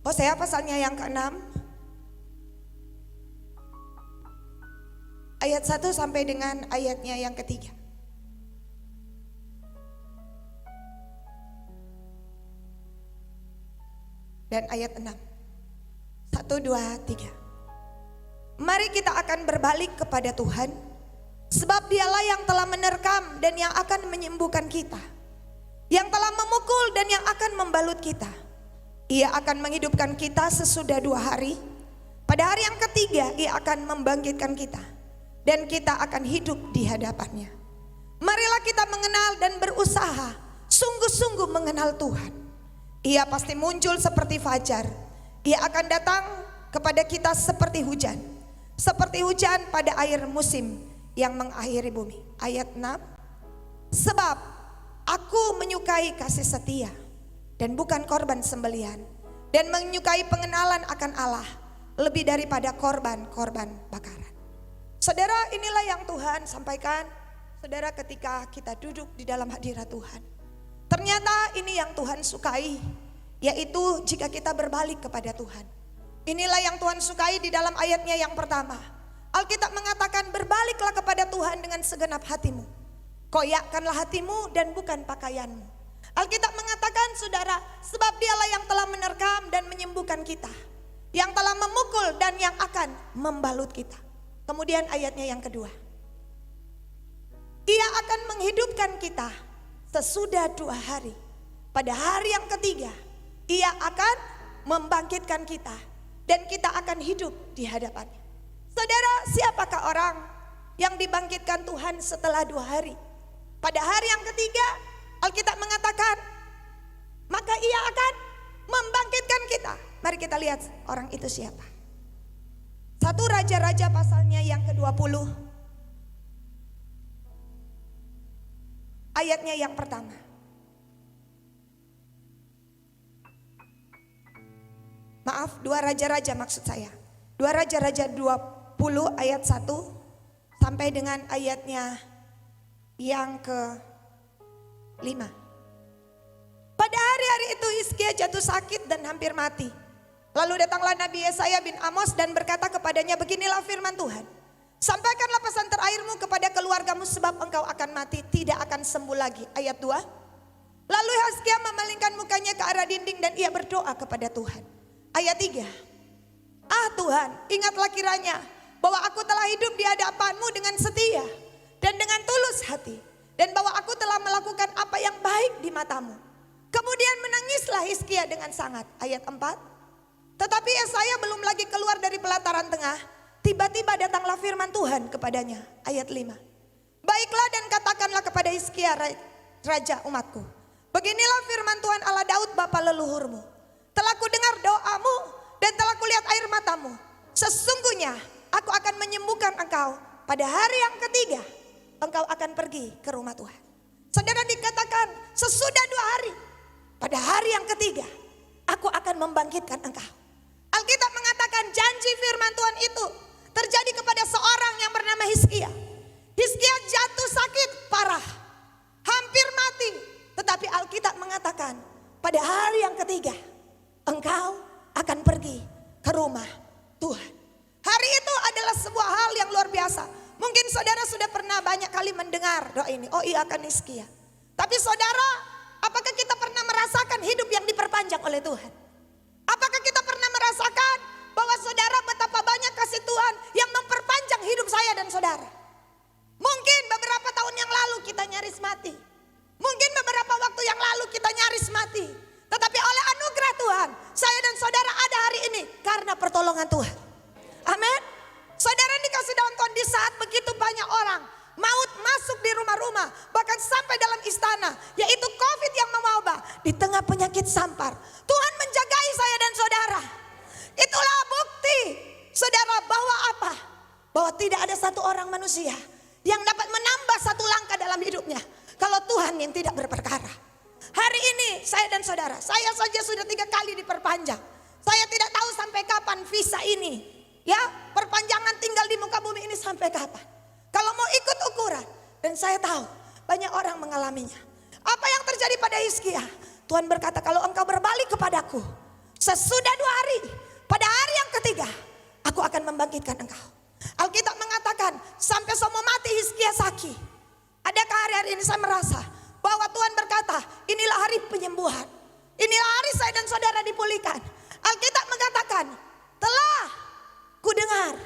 Hosea pasalnya yang ke-6 ayat 1 sampai dengan ayatnya yang ketiga. Dan ayat 6. 1, 2, 3. Mari kita akan berbalik kepada Tuhan, sebab Dialah yang telah menerkam dan yang akan menyembuhkan kita, yang telah memukul dan yang akan membalut kita. Ia akan menghidupkan kita sesudah 2 hari. Pada hari yang ketiga Ia akan membangkitkan kita, dan kita akan hidup di hadapannya. Marilah kita mengenal dan berusaha sungguh-sungguh mengenal Tuhan. Ia pasti muncul seperti fajar. Ia akan datang kepada kita seperti hujan pada air musim yang mengakhiri bumi. Ayat 6. Sebab aku menyukai kasih setia dan bukan korban sembelihan, dan menyukai pengenalan akan Allah lebih daripada korban-korban bakaran. Saudara, inilah yang Tuhan sampaikan, saudara, ketika kita duduk di dalam hadirat Tuhan. Ternyata ini yang Tuhan sukai, yaitu jika kita berbalik kepada Tuhan. Inilah yang Tuhan sukai di dalam ayatnya yang pertama. Alkitab mengatakan, berbaliklah kepada Tuhan dengan segenap hatimu. Koyakkanlah hatimu dan bukan pakaianmu. Alkitab mengatakan, saudara, sebab Dialah yang telah menerkam dan menyembuhkan kita, yang telah memukul dan yang akan membalut kita. Kemudian ayatnya yang kedua. Ia akan menghidupkan kita sesudah 2 hari. Pada hari yang ketiga Ia akan membangkitkan kita, dan kita akan hidup di hadapannya. Saudara, siapakah orang yang dibangkitkan Tuhan setelah 2 hari? Pada hari yang ketiga Alkitab mengatakan, maka Ia akan membangkitkan kita. Mari kita lihat orang itu siapa. 1 Raja-Raja pasalnya yang ke-20 ayatnya yang pertama. Maaf, 2 Raja-Raja maksud saya. 2 Raja-Raja 20 ayat 1 sampai dengan ayatnya yang ke-5. Pada hari-hari itu Hizkia jatuh sakit dan hampir mati. Lalu datanglah Nabi Yesaya bin Amos dan berkata kepadanya, beginilah firman Tuhan. Sampaikanlah pesan terakhirmu kepada keluargamu, sebab engkau akan mati, tidak akan sembuh lagi. Ayat 2. Lalu Hizkia memalingkan mukanya ke arah dinding dan ia berdoa kepada Tuhan. Ayat 3. Ah Tuhan, ingatlah kiranya bahwa aku telah hidup di hadapanmu dengan setia dan dengan tulus hati, dan bahwa aku telah melakukan apa yang baik di matamu. Kemudian menangislah Hizkia dengan sangat. Ayat 4. Tetapi Yesaya belum lagi keluar dari pelataran tengah, tiba-tiba datanglah firman Tuhan kepadanya. Ayat 5. Baiklah dan katakanlah kepada Hizkia raja umatku, beginilah firman Tuhan Allah Daud bapa leluhurmu. Telah kudengar doamu dan telah kulihat air matamu. Sesungguhnya aku akan menyembuhkan engkau. Pada hari yang ketiga engkau akan pergi ke rumah Tuhan. Saudara, dikatakan sesudah 2 hari, pada hari yang ketiga aku akan membangkitkan engkau. Alkitab mengatakan janji firman Tuhan itu terjadi kepada seorang yang bernama Hizkia. Hizkia jatuh sakit parah, hampir mati. Tetapi Alkitab mengatakan pada hari yang ketiga engkau akan pergi ke rumah Tuhan. Hari itu adalah sebuah hal yang luar biasa. Mungkin saudara sudah pernah banyak kali mendengar doa ini. Oh iya, akan Hizkia. Tapi saudara, apakah kita pernah merasakan hidup yang diperpanjang oleh Tuhan? Apakah kita pernah merasakan bahwa saudara betapa banyak kasih Tuhan yang memperpanjang hidup saya dan saudara? Mungkin beberapa tahun yang lalu kita nyaris mati. Mungkin beberapa waktu yang lalu kita nyaris mati. Tetapi oleh anugerah Tuhan, saya dan saudara ada hari ini karena pertolongan Tuhan. Amin. Saudara dikasih daun Tuhan di saat begitu banyak orang maut masuk di rumah-rumah, bahkan sampai dalam istana, yaitu COVID yang mewabah. Di tengah penyakit sampar, Tuhan menjagai saya dan saudara. Itulah bukti, saudara, bahwa apa? Bahwa tidak ada satu orang manusia yang dapat menambah satu langkah dalam hidupnya kalau Tuhan yang tidak berperkara. Hari ini saya dan saudara, saya saja sudah 3 kali diperpanjang. Saya tidak tahu sampai kapan visa ini, ya, perpanjangan tinggal di muka bumi ini sampai kapan. Kalau mau ikut ukuran, dan saya tahu banyak orang mengalaminya. Apa yang terjadi pada Hizkia? Tuhan berkata, kalau engkau berbalik kepadaku, Sesudah 2 hari, pada hari yang ketiga, aku akan membangkitkan engkau. Alkitab mengatakan sampai semua mati Hizkia sakit. Adakah hari-hari ini saya merasa bahwa Tuhan berkata, inilah hari penyembuhan. Inilah hari saya dan saudara dipulihkan. Alkitab mengatakan, telah ku dengar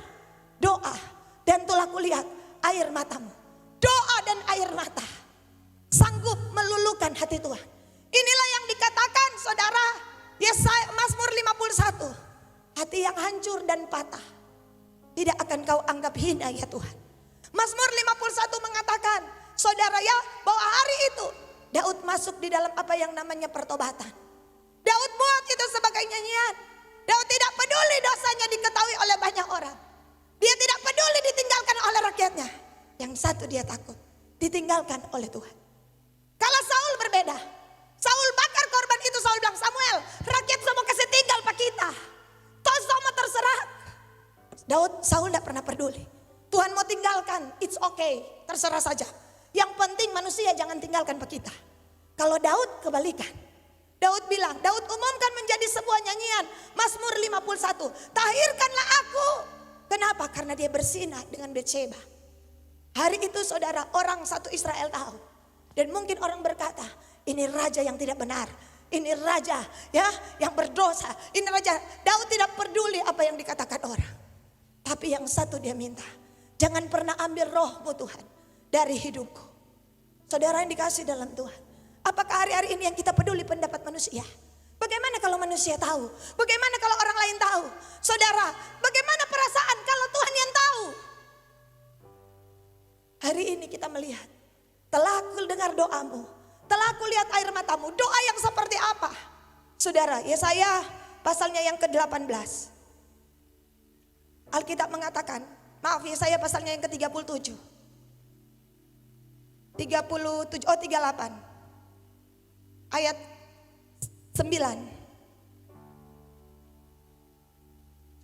doa dan telah kulihat air matamu. Doa dan air mata sanggup meluluhkan hati Tuhan. Inilah yang dikatakan saudara Yesaya Mazmur 51. Hati yang hancur dan patah tidak akan kau anggap hina ya Tuhan. Mazmur 51 mengatakan saudara ya, bahwa hari itu Daud masuk di dalam apa yang namanya pertobatan. Daud buat itu sebagai nyanyian. Daud tidak peduli dosanya diketahui oleh banyak orang. Dia tidak peduli ditinggalkan oleh rakyatnya. Yang satu dia takut, ditinggalkan oleh Tuhan. Kalau Saul berbeda. Saul bakar korban itu, Saul bilang, Samuel, rakyat semua kasih tinggal pak kita. Toh semua terserah. Saul tidak pernah peduli. Tuhan mau tinggalkan, it's okay, terserah saja. Yang penting manusia jangan tinggalkan pak kita. Kalau Daud kebalikan. Daud bilang, Daud umumkan menjadi sebuah nyanyian. Mazmur 51, tahirkanlah aku. Kenapa? Karena dia bersinah dengan Betsheba. Hari itu saudara, orang satu Israel tahu. Dan mungkin orang berkata, ini raja yang tidak benar. Ini raja ya yang berdosa. Ini raja. Daud tidak peduli apa yang dikatakan orang. Tapi yang satu dia minta, jangan pernah ambil rohmu Tuhan dari hidupku. Saudara yang dikasih dalam Tuhan, apakah hari-hari ini yang kita peduli pendapat manusia? Bagaimana kalau manusia tahu? Bagaimana kalau orang lain tahu? Saudara, bagaimana perasaan kalau Tuhan yang tahu? Hari ini kita melihat, telah aku dengar doamu, telah aku lihat air matamu. Doa yang seperti apa? Saudara, Yesaya pasalnya yang ke-18. Alkitab mengatakan, maaf Yesaya pasalnya yang ke-37. 38. Ayat 9.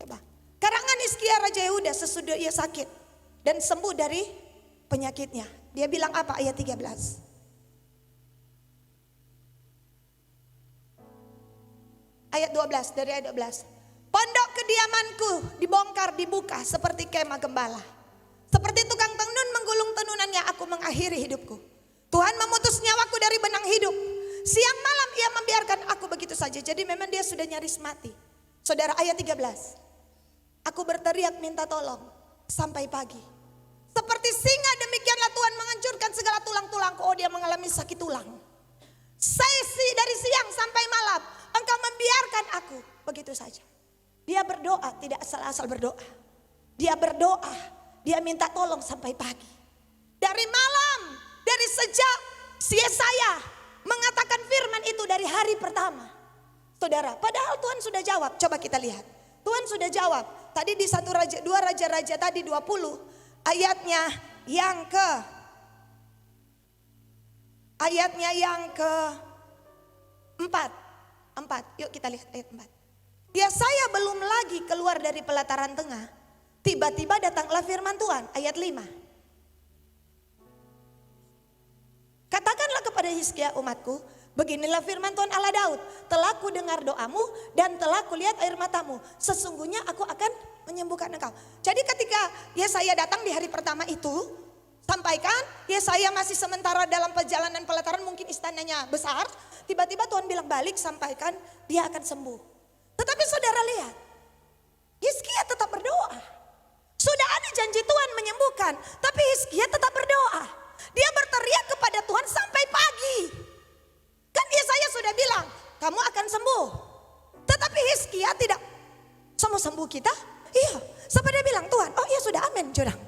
Coba. Karangan Hizkia Raja Yehuda sesudah ia sakit dan sembuh dari penyakitnya. Dia bilang apa ayat 13? Ayat 12, dari ayat 12. Pondok kediamanku dibongkar, dibuka seperti kemah gembala. Seperti tukang tenun menggulung tenunannya, aku mengakhiri hidupku. Tuhan memutus nyawaku dari benang hidup. Siang malam ia membiarkan aku begitu saja. Jadi memang dia sudah nyaris mati. Saudara, ayat 13. Aku berteriak minta tolong sampai pagi. Seperti singa demikianlah Tuhan menghancurkan segala tulang-tulangku. Oh, dia mengalami sakit tulang. Dari siang sampai malam engkau membiarkan aku begitu saja. Dia berdoa, tidak asal-asal berdoa. Dia berdoa, dia minta tolong sampai pagi. Dari malam, dari sejak Yesaya mengatakan firman itu dari hari pertama. Saudara, padahal Tuhan sudah jawab. Coba kita lihat. Tuhan sudah jawab. Tadi di 1 Raja, 2 Raja-Raja tadi 20 ayatnya yang ke empat. Yuk kita lihat ayat 4. Yesaya belum lagi keluar dari pelataran tengah. Tiba-tiba datanglah firman Tuhan, ayat 5. Katakanlah kepada Hizkia umatku, beginilah firman Tuhan Allah Daud. Telah ku dengar doamu dan telah ku lihat air matamu. Sesungguhnya aku akan menyembuhkan engkau. Jadi ketika Yesaya datang di hari pertama itu, sampaikan Yesaya masih sementara dalam perjalanan pelataran, mungkin istananya besar. Tiba-tiba Tuhan bilang balik, sampaikan dia akan sembuh. Tetapi saudara lihat, Hizkia tetap berdoa. Sudah ada janji Tuhan menyembuhkan, tapi Hizkia tetap berdoa. Dia berteriak kepada Tuhan sampai pagi. Kan Yesaya sudah bilang, kamu akan sembuh. Tetapi Hizkia tidak, semua sembuh kita? Iya, sampai dia bilang, Tuhan, oh iya sudah, amin, curang.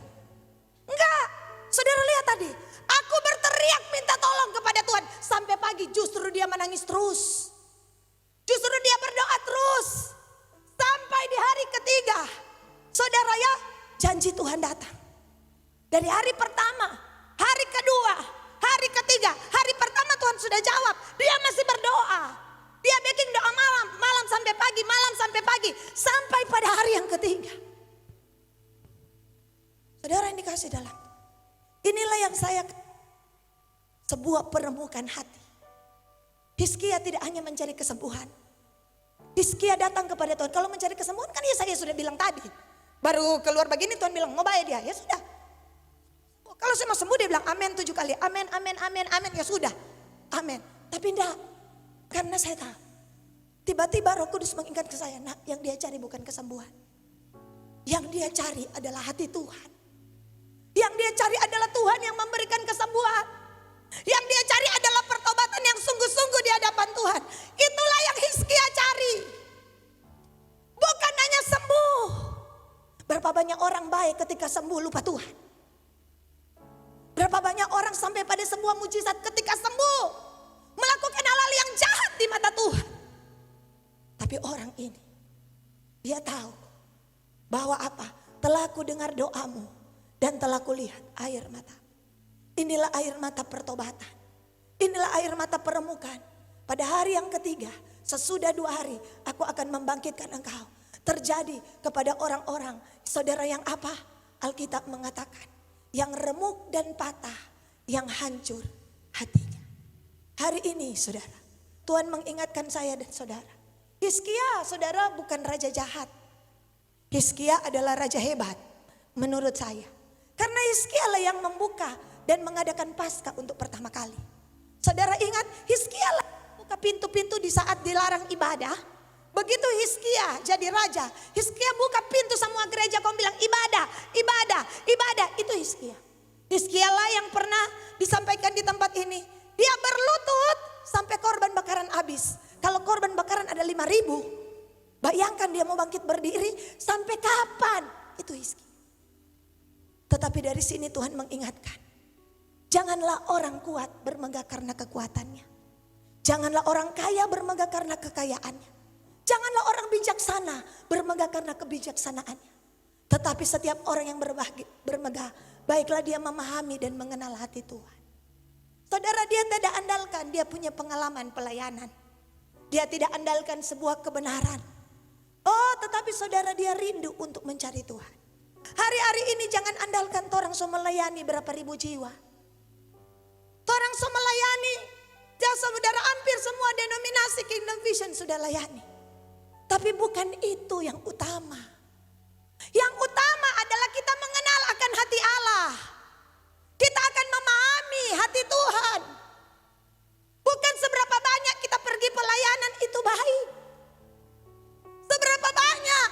Enggak, saudara lihat tadi, aku berteriak minta tolong kepada Tuhan. Sampai pagi justru dia menangis terus. Justru dia berdoa terus. Sampai di hari ketiga, saudara ya, janji Tuhan datang. Dari hari pertama, hari kedua, hari ketiga, hari pertama Tuhan sudah jawab. Dia masih berdoa. Dia bikin doa malam sampai pagi, malam sampai pagi. Sampai pada hari yang ketiga. Saudara yang dikasih dalam. Inilah yang saya, sebuah peremukan hati. Hizkia tidak hanya mencari kesembuhan. Hizkia datang kepada Tuhan. Kalau mencari kesembuhan kan ya saya sudah bilang tadi. Baru keluar begini Tuhan bilang mau bayar dia. Ya sudah. Kalau saya mau sembuh dia bilang amin 7 kali. Amin, amin, amin, amin. Ya sudah. Amin. Tapi enggak. Karena saya tahu. Tiba-tiba Roh Kudus mengingat ke saya. Nah, yang dia cari bukan kesembuhan. Yang dia cari adalah hati Tuhan. Yang dia cari adalah Tuhan yang memberikan kesembuhan. Yang dia cari adalah pertobatan yang sungguh-sungguh di hadapan Tuhan. Itulah yang Hizkia cari. Bukan hanya sembuh. Berapa banyak orang baik ketika sembuh lupa Tuhan. Berapa banyak orang sampai pada sebuah mujizat ketika sembuh. Melakukan hal-hal yang jahat di mata Tuhan. Tapi orang ini, dia tahu bahwa apa? Telah ku dengar doamu dan telah ku lihat air mata. Inilah air mata pertobatan. Inilah air mata peremukan. Pada hari yang ketiga, sesudah 2 hari, aku akan membangkitkan engkau. Terjadi kepada orang-orang, saudara yang apa? Alkitab mengatakan, yang remuk dan patah, yang hancur hatinya. Hari ini saudara, Tuhan mengingatkan saya dan saudara. Hizkia saudara bukan raja jahat. Hizkia adalah raja hebat menurut saya. Karena Hizkia lah yang membuka dan mengadakan Paskah untuk pertama kali. Saudara ingat Hizkia lah buka pintu-pintu di saat dilarang ibadah. Begitu Hizkia jadi raja, Hizkia buka pintu semua gereja, kau bilang ibadah, ibadah, ibadah. Itu Hizkia. Hizkia lah yang pernah disampaikan di tempat ini. Dia berlutut sampai korban bakaran habis. Kalau korban bakaran ada 5.000, bayangkan dia mau bangkit berdiri sampai kapan? Itu Hizkia. Tetapi dari sini Tuhan mengingatkan. Janganlah orang kuat bermegah karena kekuatannya. Janganlah orang kaya bermegah karena kekayaannya. Janganlah orang bijaksana bermegah karena kebijaksanaannya. Tetapi setiap orang yang bermegah, baiklah dia memahami dan mengenal hati Tuhan. Saudara, dia tidak andalkan dia punya pengalaman pelayanan. Dia tidak andalkan sebuah kebenaran. Oh, tetapi saudara, dia rindu untuk mencari Tuhan. Hari-hari ini jangan andalkan orang so melayani berapa ribu jiwa. Orang so melayani, ya saudara, hampir semua denominasi Kingdom Vision sudah layani. Tapi bukan itu yang utama. Yang utama adalah kita mengenal akan hati Allah. Kita akan memahami hati Tuhan. Bukan seberapa banyak kita pergi pelayanan itu baik. Seberapa banyak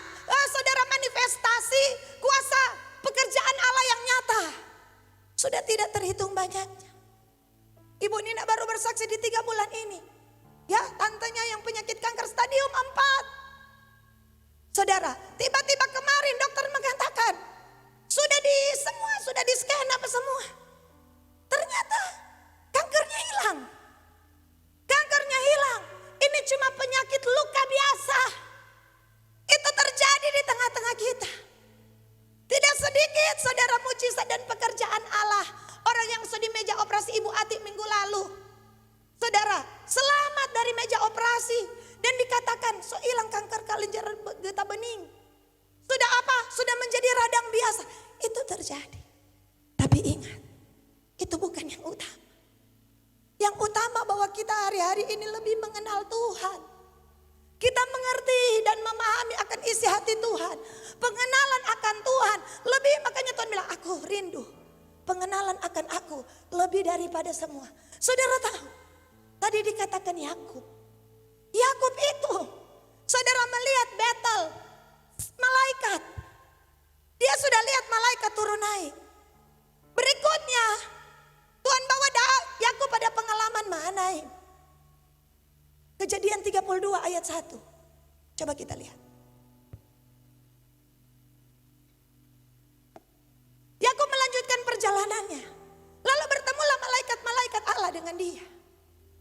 saudara manifestasi kuasa pekerjaan Allah yang nyata. Sudah tidak terhitung banyaknya. Ibu Nina baru bersaksi di 3 bulan ini. Ya, tantenya yang penyakit kanker stadium 4. Saudara, tiba-tiba kemarin dokter mengatakan sudah di scan apa semua. Ternyata kankernya hilang. Kankernya hilang. Ini cuma penyakit luka biasa. Itu terjadi di tengah-tengah kita. Tidak sedikit saudara mujizat dan pekerjaan Allah. Orang yang sedih meja operasi Ibu Ati minggu lalu. Saudara, selamat dari meja operasi. Dan dikatakan, so hilang kanker kelenjar getah bening. Sudah apa? Sudah menjadi radang biasa. Itu terjadi. Tapi ingat, itu bukan yang utama. Yang utama bahwa kita hari-hari ini lebih mengenal Tuhan. Kita mengerti dan memahami akan isi hati Tuhan. Pengenalan akan Tuhan. Lebih, makanya Tuhan bilang, aku rindu. Pengenalan akan aku lebih daripada semua. Saudara tahu, tadi dikatakan Yakub. Yakub itu, saudara melihat battle malaikat. Dia sudah lihat malaikat turun naik. Berikutnya, Tuhan bawa Yakub pada pengalaman Mahanaim. Kejadian 32 ayat 1. Coba kita lihat. Yakub melanjutkan perjalanannya. Lalu bertemulah malaikat-malaikat Allah dengan dia.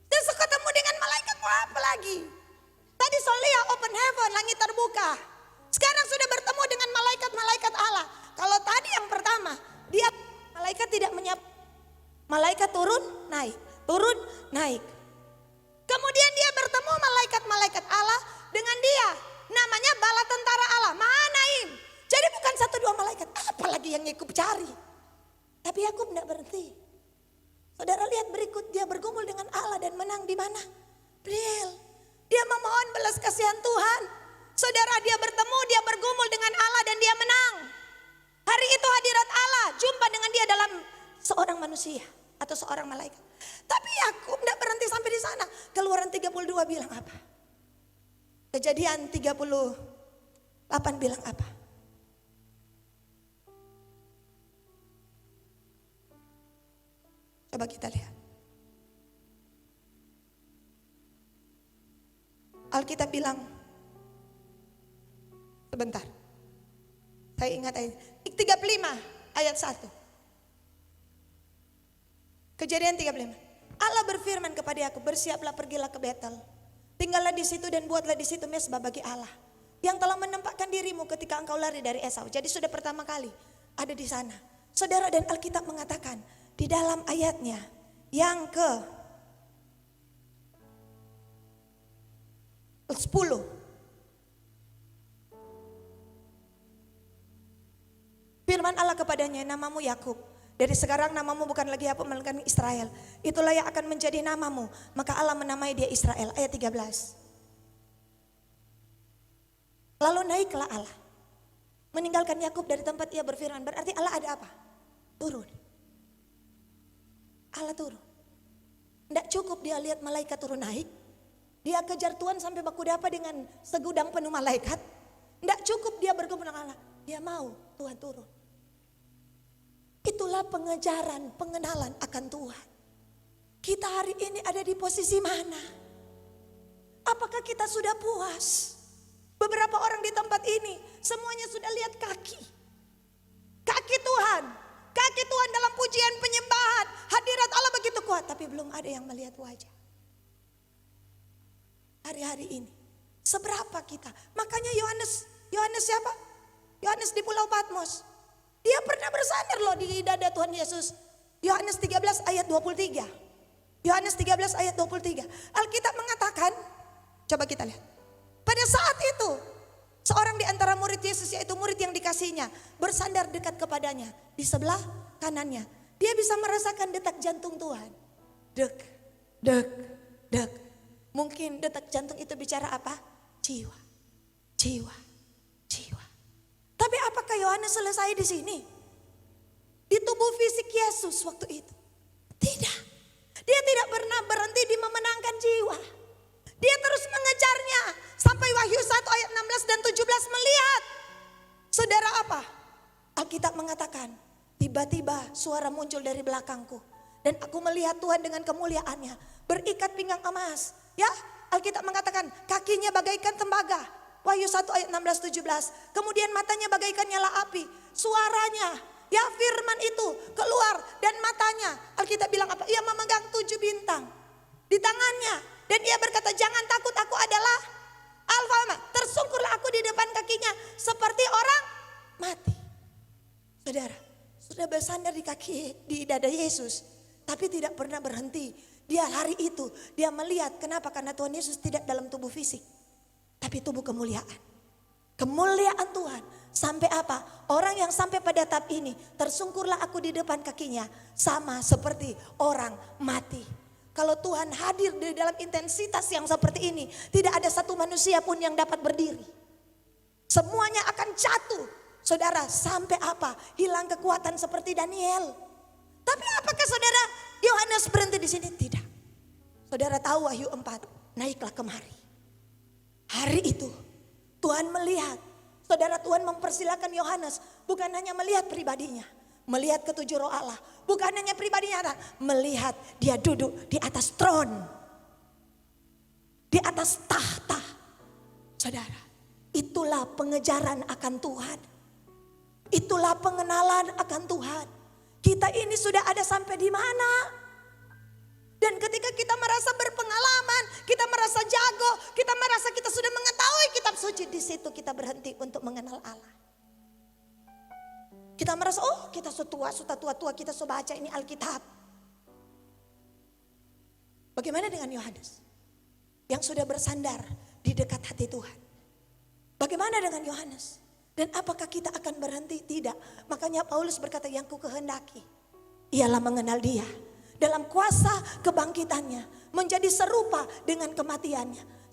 Dan ketemu dengan malaikat, mau apa lagi? Tadi Solia open heaven, langit terbuka. Sekarang sudah bertemu dengan malaikat-malaikat Allah. Kalau tadi yang pertama, dia malaikat tidak menyapa. Malaikat turun, naik. Turun, naik. Kemudian dia bertemu malaikat-malaikat Allah dengan dia. Namanya bala tentara Allah, Mahanaim. Jadi bukan 1-2 malaikat, apalagi yang Yakub cari. Tapi Yakub tidak berhenti. Saudara lihat berikut, dia bergumul dengan Allah dan menang di mana? Bril. Dia memohon belas kasihan Tuhan. Saudara, dia bertemu, dia bergumul dengan Allah dan dia menang. Hari itu hadirat Allah jumpa dengan dia dalam seorang manusia atau seorang malaikat. Tapi Yakub tidak berhenti sampai di sana. Keluaran 32 bilang apa? Kejadian 38 bilang apa? Coba kita lihat. Alkitab bilang, sebentar, saya ingat ayat 35 ayat 1. Kejadian 35. Allah berfirman kepada Yakub, bersiaplah, pergilah ke Betel. Tinggallah di situ dan buatlah di situ mezbah bagi Allah yang telah menempatkan dirimu ketika engkau lari dari Esau. Jadi sudah pertama kali ada di sana. Saudara, dan Alkitab mengatakan di dalam ayatnya yang ke 10. Firman Allah kepadanya, namamu Yakub. Dari sekarang namamu bukan lagi Yakub melainkan Israel. Itulah yang akan menjadi namamu. Maka Allah menamai dia Israel. Ayat 13. Lalu naiklah Allah, meninggalkan Yakub dari tempat ia berfirman. Berarti Allah ada apa? Turun. Allah turun. Tidak cukup dia lihat malaikat turun naik. Dia kejar Tuhan sampai baku dapa dengan segudang penuh malaikat. Tidak cukup dia bergumul dengan Allah. Dia mau Tuhan turun. Itulah pengejaran, pengenalan akan Tuhan. Kita hari ini ada di posisi mana? Apakah kita sudah puas? Beberapa orang di tempat ini semuanya sudah lihat kaki. Kaki Tuhan. Kaki Tuhan dalam pujian penyembahan. Hadirat Allah begitu kuat. Tapi belum ada yang melihat wajah. Hari-hari ini. Seberapa kita? Makanya Yohanes siapa? Yohanes di Pulau Patmos. Dia pernah bersandar loh di dada Tuhan Yesus. Yohanes 13 ayat 23. Yohanes 13 ayat 23. Alkitab mengatakan, coba kita lihat. Pada saat itu, seorang di antara murid Yesus, yaitu murid yang dikasihnya, bersandar dekat kepadanya. Di sebelah kanannya. Dia bisa merasakan detak jantung Tuhan. Dek, dek, dek. Mungkin detak jantung itu bicara apa? Jiwa, jiwa, jiwa. Tapi apakah Yohanes selesai di sini? Di tubuh fisik Yesus waktu itu? Tidak. Dia tidak pernah berhenti di memenangkan jiwa. Dia terus mengejarnya. Sampai Wahyu 1 ayat 16 dan 17 melihat. Saudara apa? Alkitab mengatakan, tiba-tiba suara muncul dari belakangku. Dan aku melihat Tuhan dengan kemuliaannya. Berikat pinggang emas. Ya, Alkitab mengatakan kakinya bagaikan tembaga. Wahyu 1 ayat 16-17. Kemudian matanya bagaikan nyala api. Suaranya, ya firman itu keluar. Dan matanya, Alkitab bilang apa? Ia memegang 7 bintang di tangannya. Dan ia berkata, jangan takut, aku adalah Alfa. Tersungkurlah aku di depan kakinya seperti orang mati. Saudara, sudah bersandar di kaki, di dada Yesus. Tapi tidak pernah berhenti. Dia hari itu, dia melihat. Kenapa? Karena Tuhan Yesus tidak dalam tubuh fisik. Tapi tubuh kemuliaan. Kemuliaan Tuhan. Sampai apa? Orang yang sampai pada tahap ini. Tersungkurlah aku di depan kakinya. Sama seperti orang mati. Kalau Tuhan hadir di dalam intensitas yang seperti ini. Tidak ada satu manusia pun yang dapat berdiri. Semuanya akan jatuh. Saudara, sampai apa? Hilang kekuatan seperti Daniel. Tapi apakah saudara Yohanes berhenti di sini? Tidak. Saudara tahu Wahyu 4. Naiklah kemari. Hari itu Tuhan melihat. Saudara, Tuhan mempersilakan Yohanes. Bukan hanya melihat pribadinya. Melihat ketujuh roh Allah. Bukan hanya pribadinya. Melihat dia duduk di atas tron. Di atas tahta. Saudara, itulah pengejaran akan Tuhan. Itulah pengenalan akan Tuhan. Kita ini sudah ada sampai di mana? Dan ketika kita merasa berpengalaman, kita merasa jago, kita merasa kita sudah mengetahui kitab suci, di situ kita berhenti untuk mengenal Allah. Kita merasa, oh kita sudah tua-tua, kita sudah baca ini Alkitab. Bagaimana dengan Yohanes? Yang sudah bersandar di dekat hati Tuhan. Bagaimana dengan Yohanes? Dan apakah kita akan berhenti? Tidak. Makanya Paulus berkata, yang ku kehendaki ialah mengenal dia. Dalam kuasa kebangkitannya. Menjadi serupa dengan kematiannya.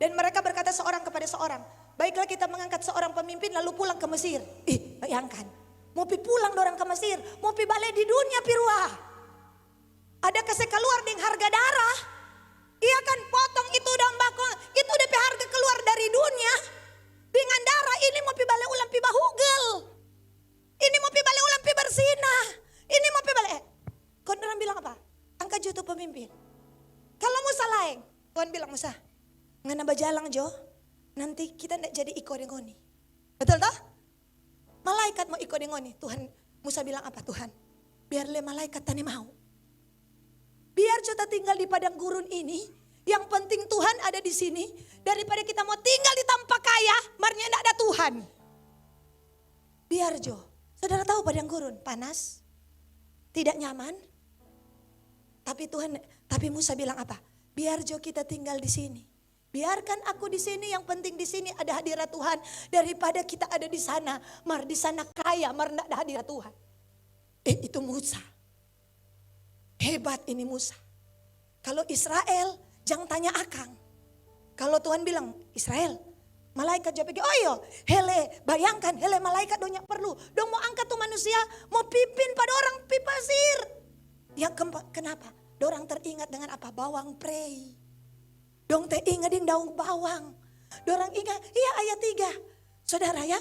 Dan mereka berkata seorang kepada seorang, baiklah kita mengangkat seorang pemimpin lalu pulang ke Mesir. Bayangkan, mau pi pulang dorang ke Mesir, mau pi balik di dunia pirua. Ada kasih keluar dengan harga darah. Iya kan, potong itu dambako, itu DP harga keluar dari dunia. Dengan darah ini mau pi balik ulang pi bahugel. Ini mau pi balik ulang pi bersina. Ini mau pi balik. Kau orang bilang apa? Angkat jutu pemimpin. Kalau Musa lain, Tuhan bilang Musa, ngana bajalang Jo, nanti kita tidak jadi iko dengoni. Betul toh? Malaikat mau iko dengoni. Tuhan, Musa bilang apa? Tuhan, biarlah malaikat tani mau. Biar kita tinggal di padang gurun ini, yang penting Tuhan ada di sini. Daripada kita mau tinggal di tanpa kaya, marnya tidak ada Tuhan. Biar Jo, saudara tahu padang gurun, panas, tidak nyaman. Tapi Musa bilang apa? Biar Jo kita tinggal di sini. Biarkan aku di sini, yang penting di sini ada hadirat Tuhan. Daripada kita ada di sana, mar di sana kaya, mar tidak ada hadirat Tuhan. Itu Musa. Hebat ini Musa. Kalau Israel, jangan tanya akang. Kalau Tuhan bilang, Israel, malaikat jawab, oh iya, hele, bayangkan, hele malaikat donya perlu. Dong mau angkat tuh manusia, mau pipin pada orang pipasir. Ya kenapa? Dorang teringat dengan apa? Bawang prei. Dong teh ingat ding daun bawang. Dorang ingat, iya ayat 3. Saudara ya,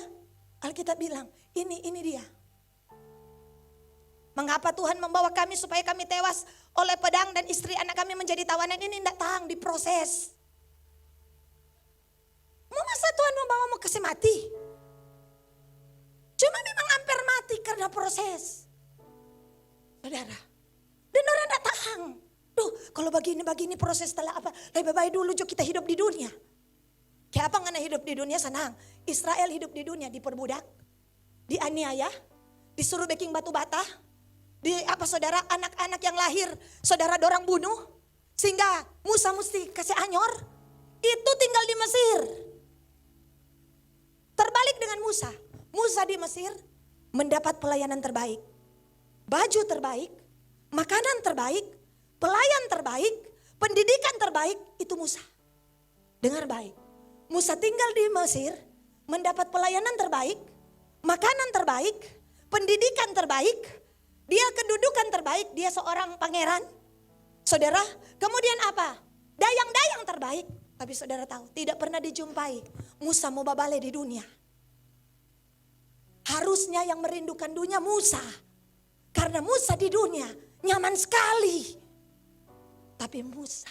Alkitab bilang, ini dia. Mengapa Tuhan membawa kami supaya kami tewas oleh pedang dan istri anak kami menjadi tawanan? Ini tidak tahan, diproses. Mau masa Tuhan membawa mau kasih mati? Cuma memang hampir mati karena proses. Saudara. Dan orang tidak tahan. Duh, kalau begini proses setelah apa? Lebih baik dulu Jo kita hidup di dunia. Kayak apa ngana hidup di dunia senang? Israel hidup di dunia diperbudak, dianiaya, disuruh baking batu bata, di apa saudara anak-anak yang lahir saudara dorang bunuh, sehingga Musa mesti kasih anyor. Itu tinggal di Mesir. Terbalik dengan Musa. Musa di Mesir mendapat pelayanan terbaik, baju terbaik, makanan terbaik, pelayan terbaik, pendidikan terbaik, itu Musa. Dengar baik. Musa tinggal di Mesir, mendapat pelayanan terbaik, makanan terbaik, pendidikan terbaik, dia kedudukan terbaik, dia seorang pangeran. Saudara, kemudian apa? Dayang-dayang terbaik. Tapi saudara tahu, tidak pernah dijumpai Musa mau babale di dunia. Harusnya yang merindukan dunia Musa. Karena Musa di dunia nyaman sekali. Tapi Musa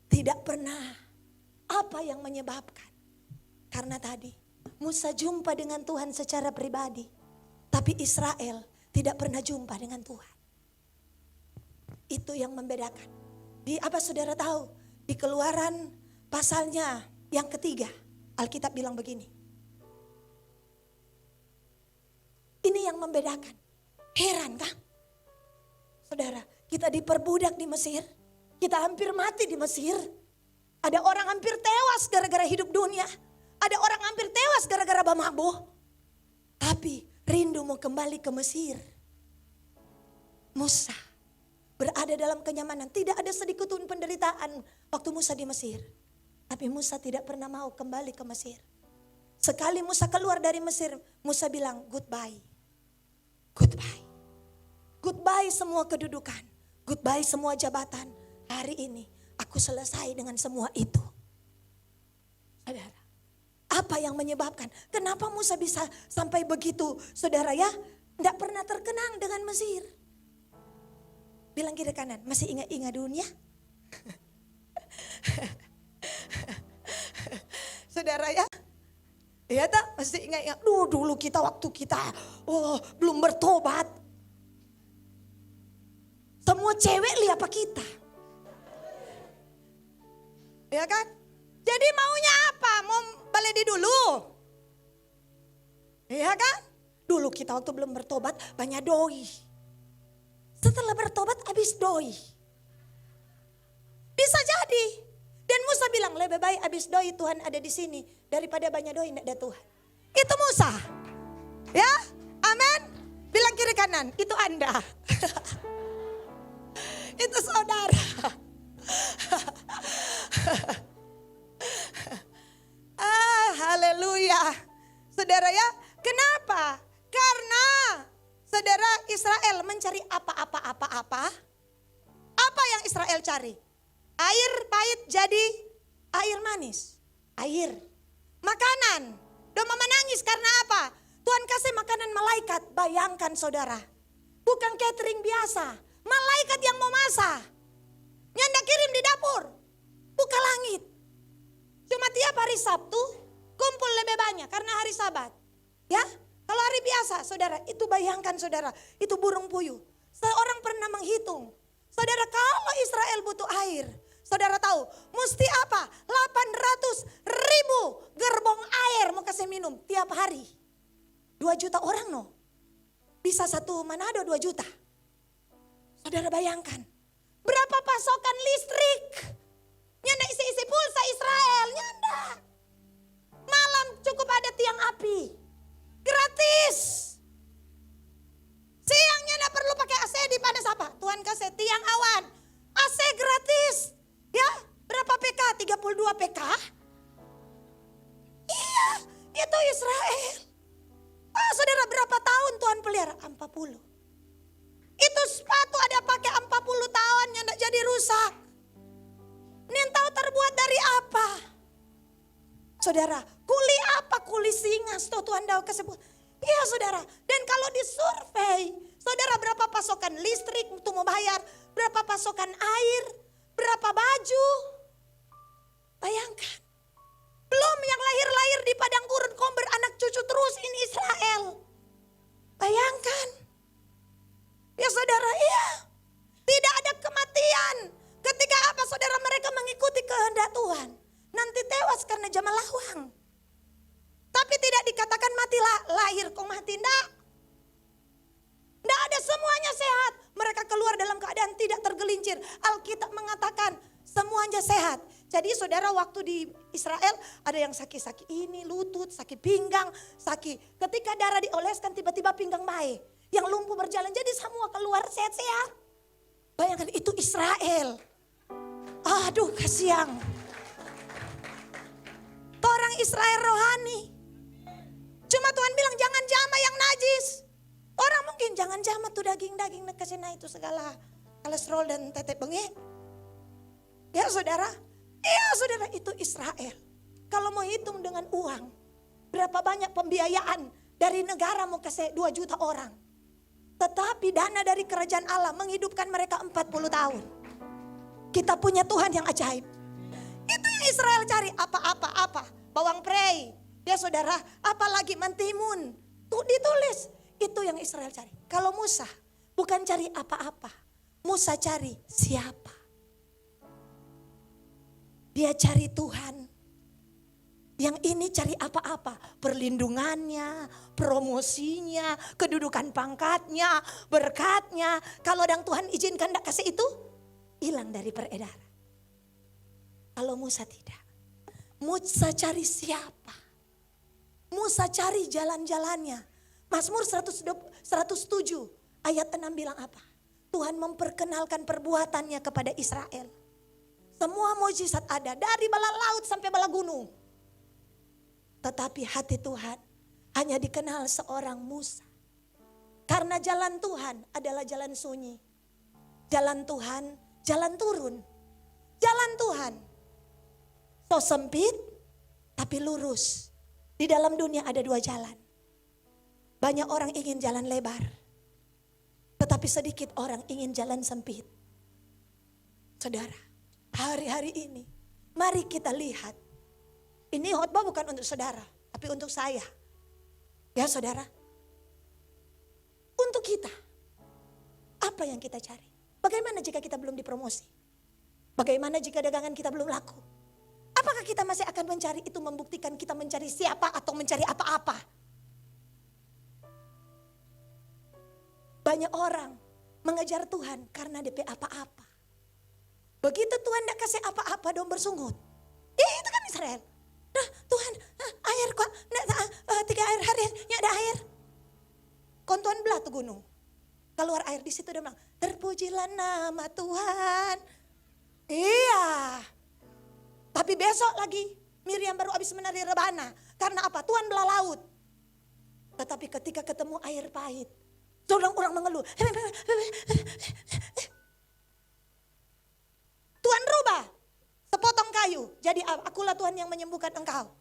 tidak pernah, apa yang menyebabkan? Karena tadi Musa jumpa dengan Tuhan secara pribadi. Tapi Israel tidak pernah jumpa dengan Tuhan. Itu yang membedakan. Di apa saudara tahu? Di Keluaran pasalnya yang ketiga. Alkitab bilang begini. Ini yang membedakan. Heran kan? Saudara, kita diperbudak di Mesir. Kita hampir mati di Mesir. Ada orang hampir tewas gara-gara hidup dunia. Ada orang hampir tewas gara-gara bamabo. Tapi rindu mau kembali ke Mesir. Musa berada dalam kenyamanan. Tidak ada sedikit pun penderitaan waktu Musa di Mesir. Tapi Musa tidak pernah mau kembali ke Mesir. Sekali Musa keluar dari Mesir, Musa bilang goodbye. Goodbye. Goodbye semua kedudukan. Goodbye semua jabatan. Hari ini aku selesai dengan semua itu. Saudara, apa yang menyebabkan? Kenapa Musa bisa sampai begitu? Saudara ya, tidak pernah terkenang dengan Mesir. Bilang kiri kanan, masih ingat-ingat dunia? Saudara ya, ya tak? Masih ingat-ingat, dulu kita waktu kita belum bertobat. Semua cewek lihat apa kita? Ya kan? Jadi maunya apa? Mau balik di dulu? Ya kan? Dulu kita waktu belum bertobat banyak doi. Setelah bertobat habis doi. Bisa jadi. Dan Musa bilang lebih baik habis doi Tuhan ada di sini daripada banyak doi tidak ada Tuhan. Itu Musa. Ya, amin. Bilang kiri kanan, itu Anda. Itu saudara. Haleluya. Saudara ya, kenapa? Karena saudara Israel mencari apa-apa. Apa yang Israel cari? Air pahit jadi air manis. Air. Makanan. Doma menangis karena apa? Tuhan kasih makanan malaikat. Bayangkan saudara. Bukan catering biasa. Malaikat yang mau masak. Nyanda kirim di dapur. Buka langit. Cuma tiap hari Sabtu kumpul lebih banyak karena hari Sabat. Ya, kalau hari biasa saudara, itu bayangkan saudara, itu burung puyuh. Seorang pernah menghitung. Saudara, kalau Israel butuh air, saudara tahu mesti apa? 800.000 gerbong air mau kasih minum tiap hari. 2 juta orang no. Bisa satu Manado 2 juta. Saudara bayangkan. Berapa pasokan listrik? Nyanda isi-isi pulsa Israel. Nyanda. Malam cukup ada tiang api. Gratis. Siang nyanda perlu pakai AC di panas apa? Tuhan kasih tiang awan. AC gratis. Ya, berapa PK? 32 PK? Iya, itu Israel. Saudara, berapa tahun Tuhan pelihara? 40. Itu sepatu ada pakai 40 tahun yang tidak jadi rusak. Nih tahu terbuat dari apa? Saudara, kuli apa? Kuli singa. Tuhan tahu kesebut. Iya saudara. Dan kalau disurvei, saudara berapa pasokan listrik untuk mau bayar? Berapa pasokan air? Berapa baju? Bayangkan. Belum yang lahir-lahir di padang gurun komber anak cucu terus ini Israel. Bayangkan. Ya saudara, iya. Tidak ada kematian. Ketika apa saudara mereka mengikuti kehendak Tuhan. Nanti tewas karena jama lawang. Tapi tidak dikatakan mati lahir. Kok mati? Enggak. Enggak ada, semuanya sehat. Mereka keluar dalam keadaan tidak tergelincir. Alkitab mengatakan semuanya sehat. Jadi saudara waktu di Israel ada yang sakit-sakit ini, lutut, sakit pinggang, sakit. Ketika darah dioleskan tiba-tiba pinggang baik. Yang lumpuh berjalan jadi semua keluar sehat-sehat. Bayangkan itu Israel. Aduh kasihan. Orang Israel rohani. Cuma Tuhan bilang jangan jama yang najis. Orang mungkin jangan jama tuh daging-daging nekesina itu segala kolesterol dan tetek bengek. Ya saudara. Iya saudara, itu Israel. Kalau mau hitung dengan uang, berapa banyak pembiayaan dari negara mau kasih 2 juta orang. Tetapi dana dari kerajaan Allah menghidupkan mereka 40 tahun. Kita punya Tuhan yang ajaib. Itu yang Israel cari, apa. Bawang prei. Ya saudara, apalagi mentimun. Tuh ditulis, itu yang Israel cari. Kalau Musa bukan cari apa-apa. Musa cari siapa? Dia cari Tuhan. Yang ini cari apa-apa? Perlindungannya, promosinya, kedudukan pangkatnya, berkatnya. Kalau yang Tuhan izinkan tidak kasih itu, hilang dari peredaran. Kalau Musa tidak. Musa cari siapa? Musa cari jalan-jalannya. Mazmur 107 ayat 6 bilang apa? Tuhan memperkenalkan perbuatannya kepada Israel. Semua mukjizat ada dari bala laut sampai bala gunung. Tetapi hati Tuhan hanya dikenal seorang Musa. Karena jalan Tuhan adalah jalan sunyi. Jalan Tuhan, jalan turun. Jalan Tuhan so sempit tapi lurus. Di dalam dunia ada 2 jalan. Banyak orang ingin jalan lebar. Tetapi sedikit orang ingin jalan sempit. Saudara. Hari-hari ini, mari kita lihat. Ini khotbah bukan untuk saudara, tapi untuk saya. Ya saudara. Untuk kita, apa yang kita cari? Bagaimana jika kita belum dipromosi? Bagaimana jika dagangan kita belum laku? Apakah kita masih akan mencari itu membuktikan kita mencari siapa atau mencari apa-apa? Banyak orang mengejar Tuhan karena DP apa-apa. Begitu Tuhan tidak kasih apa-apa dong bersungut. Itu kan Israel. Nah Tuhan air kok. 3 air hari ini ada air. Kontuan belah tuh gunung. Keluar air di situ dia bilang. Terpujilah nama Tuhan. Iya. Tapi besok lagi Miriam baru habis menari rebana. Karena apa? Tuhan belah laut. Tetapi ketika ketemu air pahit, orang-orang mengeluh. Tuhan rubah sepotong kayu. Jadi akulah Tuhan yang menyembuhkan engkau.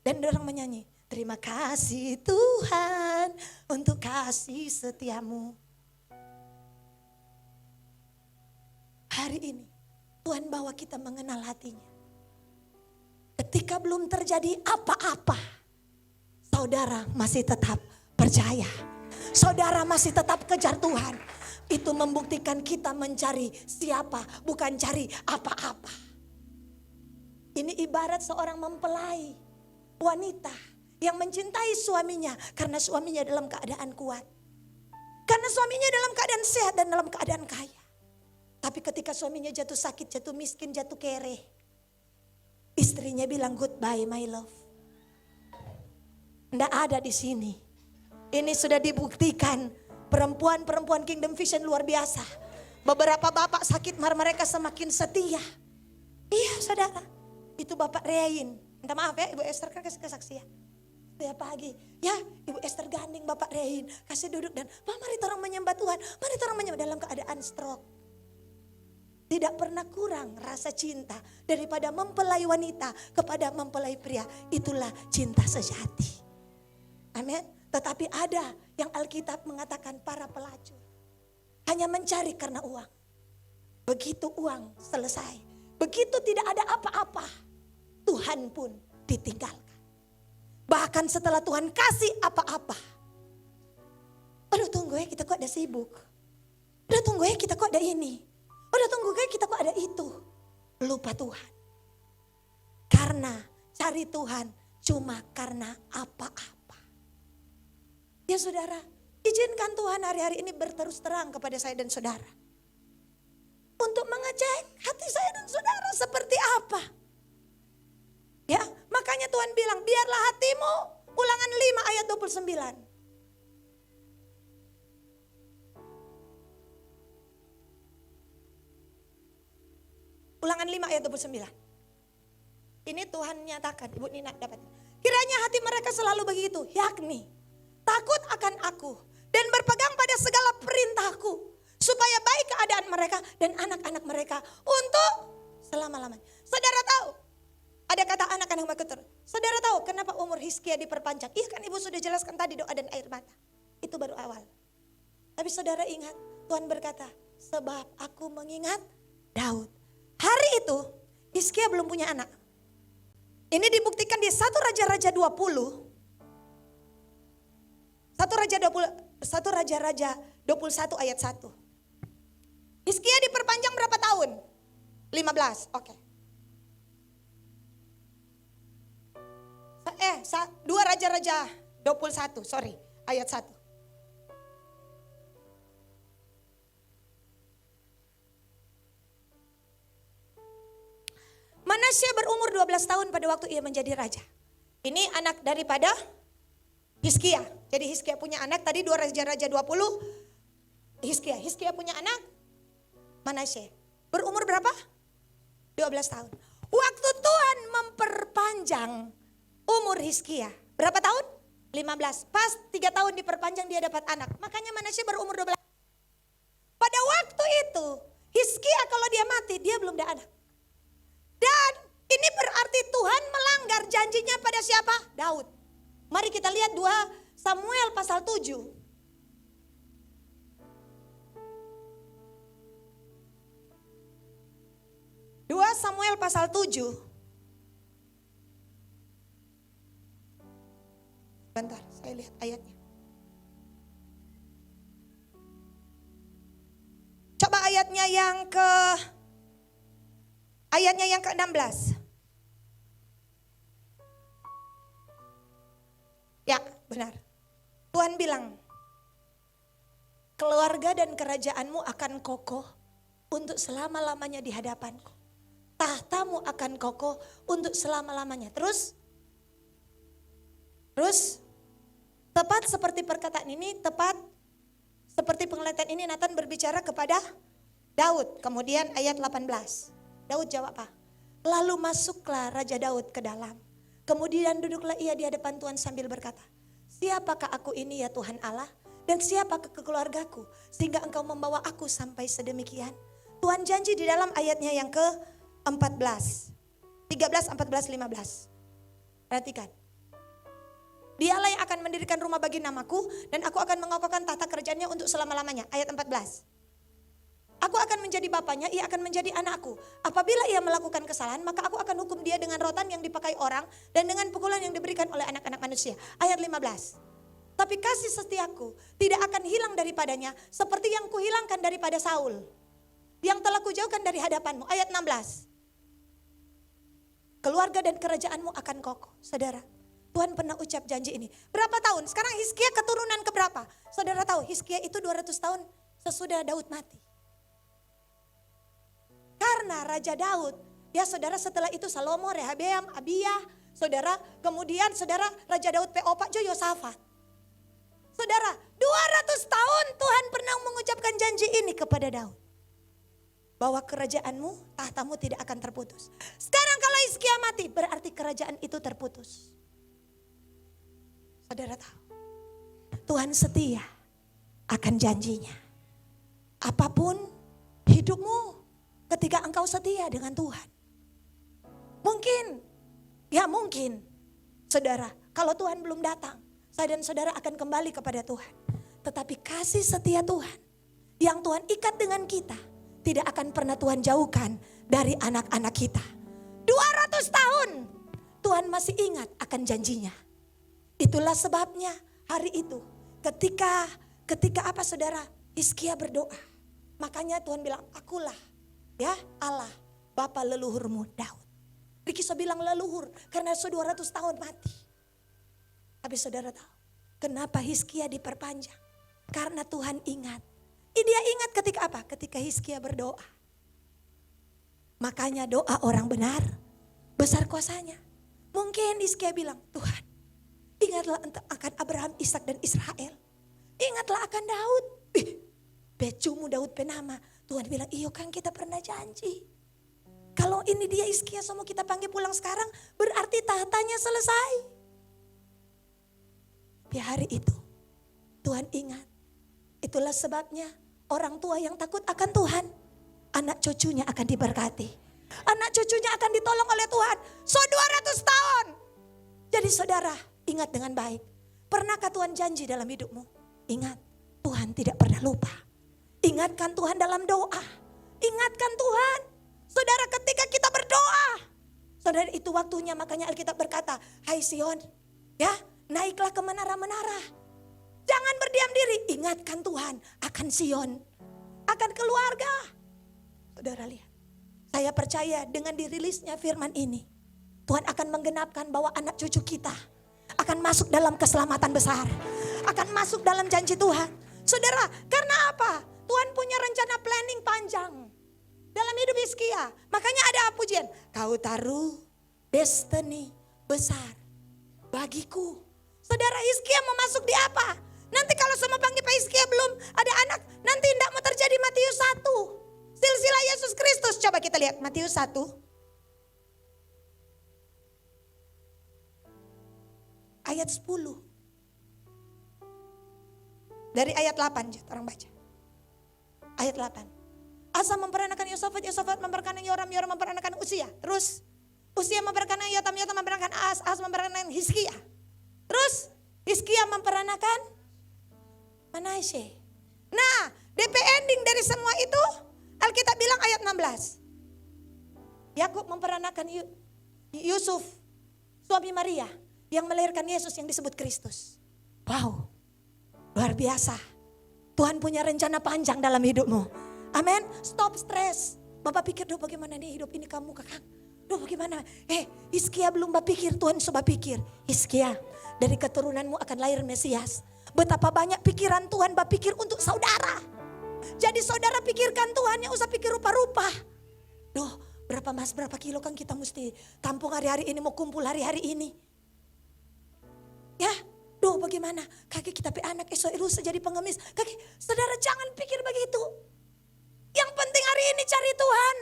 Dan orang menyanyi, terima kasih Tuhan untuk kasih setiamu. Hari ini Tuhan bawa kita mengenal hatinya. Ketika belum terjadi apa-apa, saudara masih tetap percaya. Saudara masih tetap kejar Tuhan. Itu membuktikan kita mencari siapa, bukan cari apa-apa. Ini ibarat seorang mempelai wanita yang mencintai suaminya karena suaminya dalam keadaan kuat. Karena suaminya dalam keadaan sehat dan dalam keadaan kaya. Tapi ketika suaminya jatuh sakit, jatuh miskin, jatuh kere, istrinya bilang goodbye my love. Nggak ada di sini. Ini sudah dibuktikan perempuan-perempuan Kingdom Vision luar biasa. Beberapa bapak sakit mereka semakin setia. Iya saudara, itu Bapak Rein. Minta maaf ya Ibu Esther kan kasih kesaksian. Setiap pagi, ya Ibu Esther gandeng Bapak Rein, kasih duduk dan mari orang menyembah Tuhan, mari orang menyembah dalam keadaan stroke. Tidak pernah kurang rasa cinta daripada mempelai wanita kepada mempelai pria. Itulah cinta sejati. Amin. Tetapi ada yang Alkitab mengatakan para pelacur hanya mencari karena uang. Begitu uang selesai, begitu tidak ada apa-apa, Tuhan pun ditinggalkan. Bahkan setelah Tuhan kasih apa-apa, aduh tunggu ya kita kok ada sibuk. Udah tunggu ya kita kok ada ini. Udah tunggu ya kita kok ada itu. Lupa Tuhan. Karena cari Tuhan cuma karena apa-apa. Ya saudara, izinkan Tuhan hari-hari ini berterus terang kepada saya dan saudara. Untuk mengecek hati saya dan saudara seperti apa. Ya, makanya Tuhan bilang biarlah hatimu, Ulangan 5 ayat 29. Ulangan 5 ayat 29. Ini Tuhan nyatakan, Ibu Nina dapat. Kiranya hati mereka selalu begitu, yakni takut akan aku dan berpegang pada segala perintahku, supaya baik keadaan mereka dan anak-anak mereka untuk selama-lamanya. Saudara tahu, ada kata anak-anak mereka. Saudara tahu kenapa umur Hizkia diperpanjang? Iya kan Ibu sudah jelaskan tadi doa dan air mata. Itu baru awal. Tapi saudara ingat, Tuhan berkata, sebab aku mengingat Daud. Hari itu Hizkia belum punya anak. Ini dibuktikan di 1 Raja-Raja 20. 1 Raja-Raja 21 ayat 1. Hizkia diperpanjang berapa tahun? 15, oke. 2 Raja-Raja 21, sorry, ayat 1. Manasye berumur 12 tahun pada waktu ia menjadi raja. Ini anak daripada Hizkia. Jadi Hizkia punya anak, tadi 2 Raja-Raja 20, Hizkia punya anak, Manasye. Berumur berapa? 12 tahun. Waktu Tuhan memperpanjang umur Hizkia, berapa tahun? 15. Pas 3 tahun diperpanjang dia dapat anak. Makanya Manasye berumur 12. Pada waktu itu Hizkia kalau dia mati dia belum ada anak. Dan ini berarti Tuhan melanggar janjinya pada siapa? Daud. Mari kita lihat 2 Samuel pasal 7. 2 Samuel pasal 7. Bentar, saya lihat ayatnya. Coba ayatnya yang ke-16. Ya, benar. Tuhan bilang, keluarga dan kerajaanmu akan kokoh untuk selama-lamanya di hadapanku. Tahtamu akan kokoh untuk selama-lamanya. Terus tepat seperti perkataan ini, tepat seperti penglihatan ini Nathan berbicara kepada Daud. Kemudian ayat 18. Daud jawab apa? Lalu masuklah Raja Daud ke dalam. Kemudian duduklah ia di hadapan Tuhan sambil berkata, siapakah aku ini ya Tuhan Allah? Dan siapakah keluargaku sehingga engkau membawa aku sampai sedemikian? Tuhan janji di dalam ayatnya yang ke-14, 13, 14, 15. Perhatikan. Dialah yang akan mendirikan rumah bagi namaku dan aku akan mengokohkan tahta kerajaannya untuk selama-lamanya. Ayat 14. Aku akan menjadi bapaknya, ia akan menjadi anakku. Apabila ia melakukan kesalahan, maka aku akan hukum dia dengan rotan yang dipakai orang dan dengan pukulan yang diberikan oleh anak-anak manusia. Ayat 15. Tapi kasih setiaku tidak akan hilang daripadanya seperti yang kuhilangkan daripada Saul, yang telah kujauhkan dari hadapanmu. Ayat 16. Keluarga dan kerajaanmu akan kokoh. Saudara, Tuhan pernah ucap janji ini. Berapa tahun? Sekarang Hizkia keturunan keberapa? Saudara tahu Hizkia itu 200 tahun sesudah Daud mati. Karena Raja Daud, ya saudara, setelah itu Salomo, Rehabeam, Abia, saudara, kemudian saudara Raja Daud P.O.P.A. Yosafat. Saudara, 200 tahun Tuhan pernah mengucapkan janji ini kepada Daud. Bahwa kerajaanmu, tahtamu tidak akan terputus. Sekarang kalau Hizkia mati, berarti kerajaan itu terputus. Saudara tahu, Tuhan setia akan janjinya. Apapun hidupmu, ketika engkau setia dengan Tuhan. Mungkin, ya mungkin, saudara, kalau Tuhan belum datang, saya dan saudara akan kembali kepada Tuhan. Tetapi kasih setia Tuhan yang Tuhan ikat dengan kita tidak akan pernah Tuhan jauhkan dari anak-anak kita. 200 tahun Tuhan masih ingat akan janjinya. Itulah sebabnya hari itu ketika apa saudara, Hizkia berdoa. Makanya Tuhan bilang, akulah ya Allah Bapa leluhurmu Daud. Bisa bilang leluhur karena sudah 200 tahun mati. Tapi saudara tahu kenapa Hizkia diperpanjang? Karena Tuhan ingat. Dia ingat ketika apa? Ketika Hizkia berdoa. Makanya doa orang benar besar kuasanya. Mungkin Hizkia bilang, Tuhan ingatlah akan Abraham, Ishak dan Israel. Ingatlah akan Daud. Becumu Daud penama. Tuhan bilang, iyo kan kita pernah janji. Kalau ini dia Hizkia semua kita panggil pulang sekarang, berarti tahtanya selesai. Di hari itu Tuhan ingat. Itulah sebabnya orang tua yang takut akan Tuhan, anak cucunya akan diberkati. Anak cucunya akan ditolong oleh Tuhan. 200 tahun. Jadi saudara, ingat dengan baik. Pernahkah Tuhan janji dalam hidupmu? Ingat, Tuhan tidak pernah lupa. Ingatkan Tuhan dalam doa. Ingatkan Tuhan. Saudara, ketika kita berdoa, saudara, itu waktunya. Makanya Alkitab berkata, hai Sion, ya, naiklah ke menara-menara. Jangan berdiam diri. Ingatkan Tuhan akan Sion, akan keluarga. Saudara lihat, saya percaya dengan dirilisnya firman ini, Tuhan akan menggenapkan bahwa anak cucu kita akan masuk dalam keselamatan besar, akan masuk dalam janji Tuhan. Saudara, karena apa? Tuhan punya rencana planning panjang dalam hidup Hizkia. Makanya ada pujian, kau taruh destiny besar bagiku. Saudara, Hizkia mau masuk di apa? Nanti kalau semua panggil Pak Hizkia belum ada anak, nanti tidak mau terjadi Matius 1. Silsilah Yesus Kristus. Coba kita lihat Matius 1. Ayat 10. Dari ayat 8, orang baca. Ayat 8. Asa memperanakan Yosafat, Yosafat memperanakan Yoram, Yoram memperanakan Usia. Terus Usia memperanakan Yotam, Yotam memperanakan As, As memperanakan Hizkia. Terus Hizkia memperanakan Manasye. Nah, DP ending dari semua itu Alkitab bilang ayat 16. Yakub memperanakan Yusuf, suami Maria, yang melahirkan Yesus yang disebut Kristus. Wow, luar biasa. Tuhan punya rencana panjang dalam hidupmu. Amin. Stop stres. Bapak pikir, duh bagaimana nih hidup ini kamu kakak. Duh bagaimana. Hizkia belum berpikir, Tuhan sudah pikir. Hizkia, dari keturunanmu akan lahir Mesias. Betapa banyak pikiran Tuhan berpikir untuk saudara. Jadi saudara pikirkan Tuhan, yang usah pikir rupa-rupa. Duh, berapa mas, berapa kilo kan kita mesti tampung hari-hari ini, mau kumpul hari-hari ini. Ya, duh bagaimana, kaki kita anak esok lusa jadi pengemis. Kaki, saudara jangan pikir begitu. Yang penting hari ini cari Tuhan.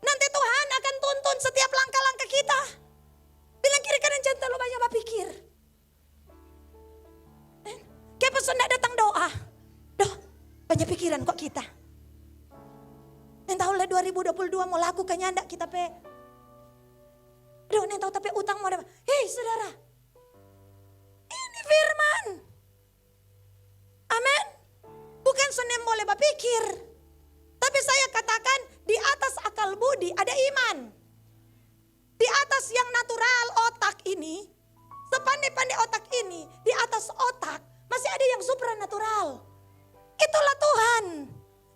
Nanti Tuhan akan tuntun setiap langkah-langkah kita. Bilang kiri kanan jangan terlalu banyak berpikir. Kayak pas enggak datang doa. Doh, banyak pikiran kok kita. Entah oleh 2022 mau lakukannya enggak kita pe. Aduh, entah tapi utang mau dapat. Hei saudara, ini firman. Amin. Bukan senem boleh berpikir. Tapi saya katakan di atas akal budi ada iman. Di atas yang natural otak ini, sepandai-pandai otak ini, di atas otak masih ada yang supranatural. Itulah Tuhan.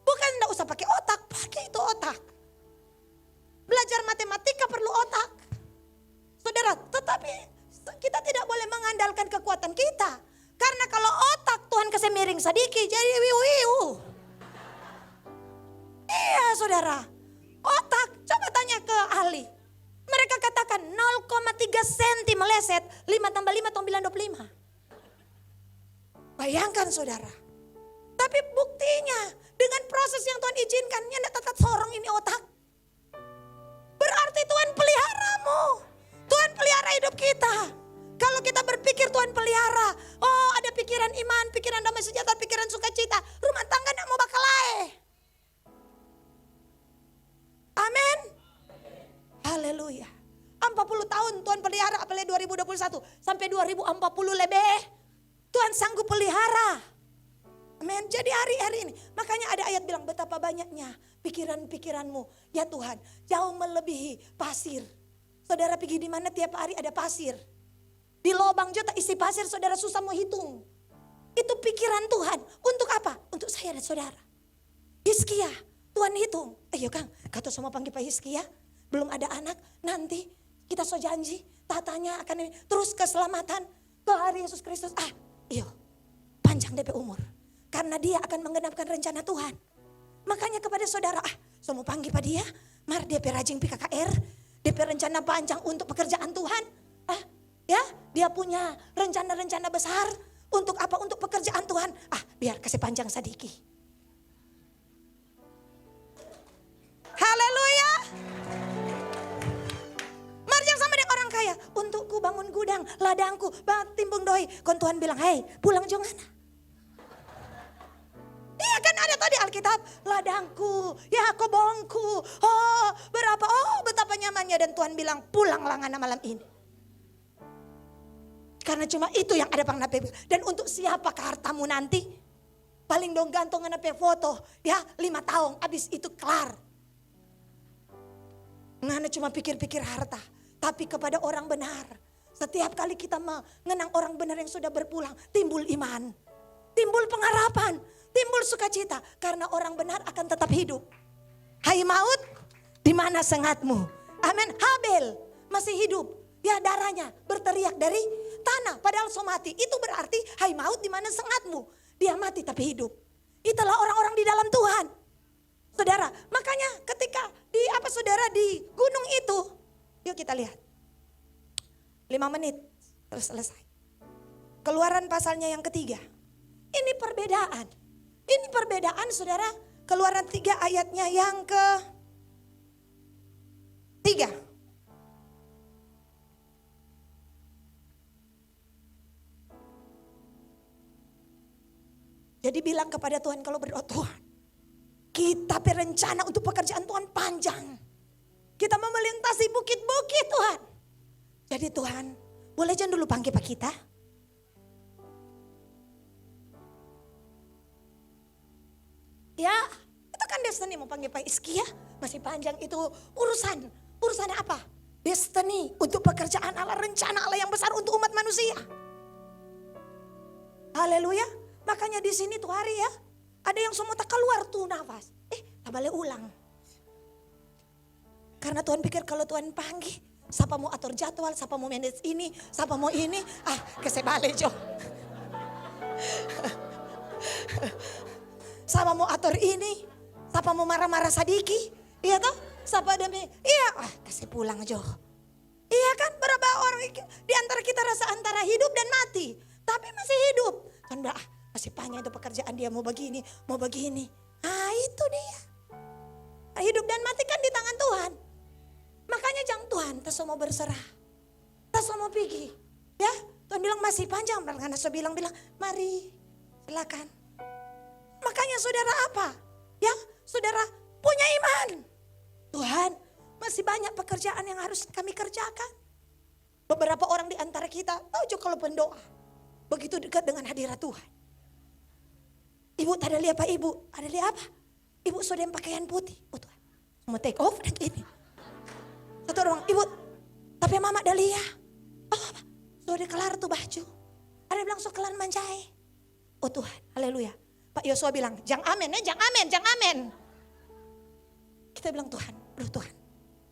Bukan enggak usah pakai otak, pakai itu otak. Belajar matematika perlu otak. Saudara, tetapi kita tidak boleh mengandalkan kekuatan kita. Karena kalau otak Tuhan kasih miring sedikit jadi wiu-wiu. Iya saudara, otak coba tanya ke ahli. Mereka katakan 0,3 senti meleset, 5 tambah 5 9, 25. Bayangkan saudara. Tapi buktinya dengan proses yang Tuhan izinkan, nyanda tetap sorong ini otak. Berarti Tuhan peliharamu. Tuhan pelihara hidup kita. Kalau kita berpikir Tuhan pelihara, oh ada pikiran iman, pikiran damai sejahtera, pikiran sukacita, rumah tangga tidak mau bakal lae. Amin. Haleluya. 40 tahun Tuhan pelihara, apalagi 2021 sampai 2040 lebih. Tuhan sanggup pelihara. Amin. Jadi hari-hari ini, makanya ada ayat bilang betapa banyaknya pikiran-pikiranmu. Ya Tuhan, jauh melebihi pasir. Saudara pergi di mana tiap hari ada pasir. Di lubang juta isi pasir, saudara susah mau hitung. Itu pikiran Tuhan. Untuk apa? Untuk saya dan saudara. Hizkia, Tuhan hitung. Ayo Kang, kata semua panggil Pak Hizkia. Belum ada anak, nanti kita so janji. Tatanya akan ini. Terus keselamatan ke hari Yesus Kristus. Iyo, panjang DP umur. Karena dia akan menggenapkan rencana Tuhan. Makanya kepada saudara, semua panggil Pak dia. Mar DP rajin PKKR. DP rencana panjang untuk pekerjaan Tuhan. Ya, dia punya rencana-rencana besar. Untuk apa? Untuk pekerjaan Tuhan. Biar kasih panjang sedikit. Haleluya. Marjang sama dengan orang kaya. Untukku bangun gudang, ladangku, timbung doi. Kon Tuhan bilang, hei pulang jangan. Iya kan ada tadi Alkitab, ladangku, ya kobongku, berapa, betapa nyamannya. Dan Tuhan bilang pulanglah ngana malam ini. Karena cuma itu yang ada pang nape. Dan untuk siapa hartamu nanti? Paling dong gantung nape foto. Ya 5 tahun habis itu kelar. Ngana cuma pikir-pikir harta. Tapi kepada orang benar. Setiap kali kita mengenang orang benar yang sudah berpulang. Timbul iman. Timbul pengharapan. Timbul sukacita. Karena orang benar akan tetap hidup. Hai maut, di mana sengatmu? Amin. Habel masih hidup. Ya darahnya berteriak dari tanah padahal so mati. Itu berarti hai maut di mana sengatmu? Dia mati tapi hidup. Itulah orang-orang di dalam Tuhan. Saudara, makanya ketika saudara di gunung itu, yuk kita lihat. 5 menit terus selesai. Keluaran pasalnya yang ketiga. Ini perbedaan. Ini perbedaan saudara. Keluaran 3 ayatnya yang ke 3. Jadi bilang kepada Tuhan kalau berdoa, Tuhan kita berencana untuk pekerjaan Tuhan panjang. Kita mau melintasi bukit-bukit Tuhan. Jadi Tuhan boleh jangan dulu panggil Pak kita. Ya itu kan destiny mau panggil Pak Hizkia. Masih panjang itu urusan. Urusannya apa? Destiny untuk pekerjaan Allah, rencana Allah yang besar untuk umat manusia. Haleluya. Makanya di sini tuh hari ya, ada yang semua tak keluar tuh nafas. Tak boleh ulang. Karena Tuhan pikir kalau Tuhan panggil, siapa mau atur jadwal, siapa mau manage ini, siapa mau ini, kesebale jo. Siapa mau atur ini, siapa mau marah-marah sadiki, iya toh? Siapa demi, kasih pulang jo. Iya kan, berapa orang di antara kita rasa antara hidup dan mati, tapi masih hidup. Kan masih panjang itu pekerjaan dia mau begini, mau begini. Itu dia. Hidup dan mati kan di tangan Tuhan. Makanya jangan Tuhan, kita semua berserah. Tas mau pergi. Ya, Tuhan bilang masih panjang. Karena saya bilang, mari silakan. Makanya saudara apa? Ya, saudara punya iman. Tuhan, masih banyak pekerjaan yang harus kami kerjakan. Beberapa orang di antara kita tahu juga kalau pendoa begitu dekat dengan hadirat Tuhan. Ibu tak ada lihat apa ibu? Ada lihat apa? Ibu sudah yang pakaian putih. Oh Tuhan, mau take off dan gini. Satu orang, ibu, tapi mama dah lihat. Oh apa? Sudah kelar tuh baju. Ada yang bilang so kelar manjai. Oh Tuhan, haleluya. Pak Yosua bilang, jangan amen, jangan amen, jangan amen. Kita bilang Tuhan, aduh Tuhan.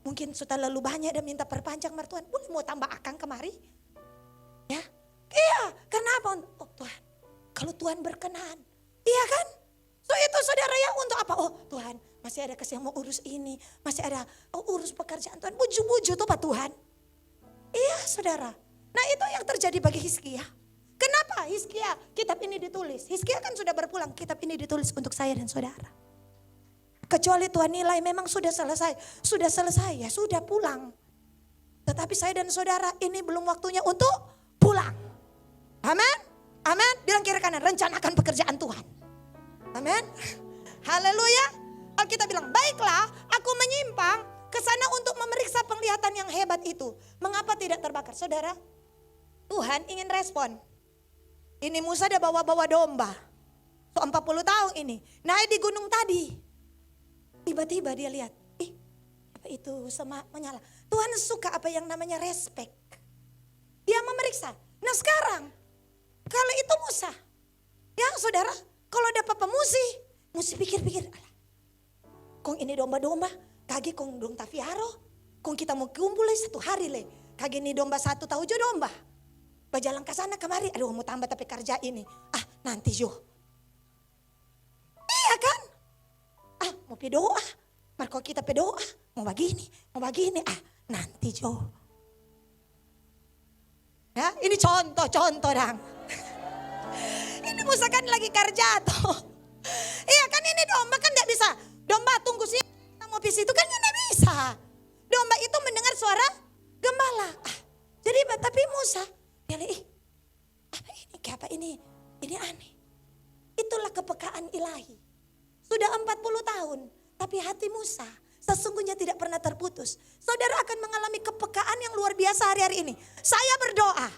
Mungkin sudah lalu banyak dan minta perpanjang mertuan. Boleh mau tambah akang kemari? Ya, iya. Kenapa? Oh Tuhan, kalau Tuhan berkenan. Iya kan? So itu saudara ya untuk apa? Oh Tuhan, masih ada kasih yang mau urus ini. Masih ada urus pekerjaan Tuhan. Buju-buju tuh Pak Tuhan. Iya saudara. Nah itu yang terjadi bagi Hizkia. Kenapa Hizkia kitab ini ditulis? Hizkia kan sudah berpulang. Kitab ini ditulis untuk saya dan saudara. Kecuali Tuhan nilai memang sudah selesai. Sudah selesai ya, sudah pulang. Tetapi saya dan saudara ini belum waktunya untuk pulang. Amin. Amin. Bilang kiri kanan, rencanakan pekerjaan Tuhan. Amin. Haleluya. Alkitab bilang, baiklah aku menyimpang ke sana untuk memeriksa penglihatan yang hebat itu. Mengapa tidak terbakar? Saudara, Tuhan ingin respon. Ini Musa dia bawa-bawa domba. So 40 tahun ini. Naik di gunung tadi. Tiba-tiba dia lihat, apa itu semak menyala. Tuhan suka apa yang namanya respect. Dia memeriksa. Nah sekarang, kalau itu Musa, ya saudara, kalau dapat pemusi, mesti pikir-pikir, kong ini domba-domba, kage kong dong tafiaro, kong kita mau kumpul satu hari le, kage ini domba satu tahu jo domba, bajalan ke sana kemari, aduh mau tambah tapi kerja ini, nanti jo, iya kan? Mau pedoa, Marco kita pedoa, mau begini, nanti Jo. Ya, ini contoh dang. Ini Musa kan lagi kerja toh. Iya kan ini domba kan gak bisa. Domba tunggu sini, mau pis itu kan gak bisa. Domba itu mendengar suara gembala. Jadi tapi Musa, dia lihat, apa ini aneh. Itulah kepekaan ilahi. Sudah 40 tahun, tapi hati Musa sesungguhnya tidak pernah terputus. Saudara akan mengalami kepekaan yang luar biasa hari-hari ini. Saya berdoa,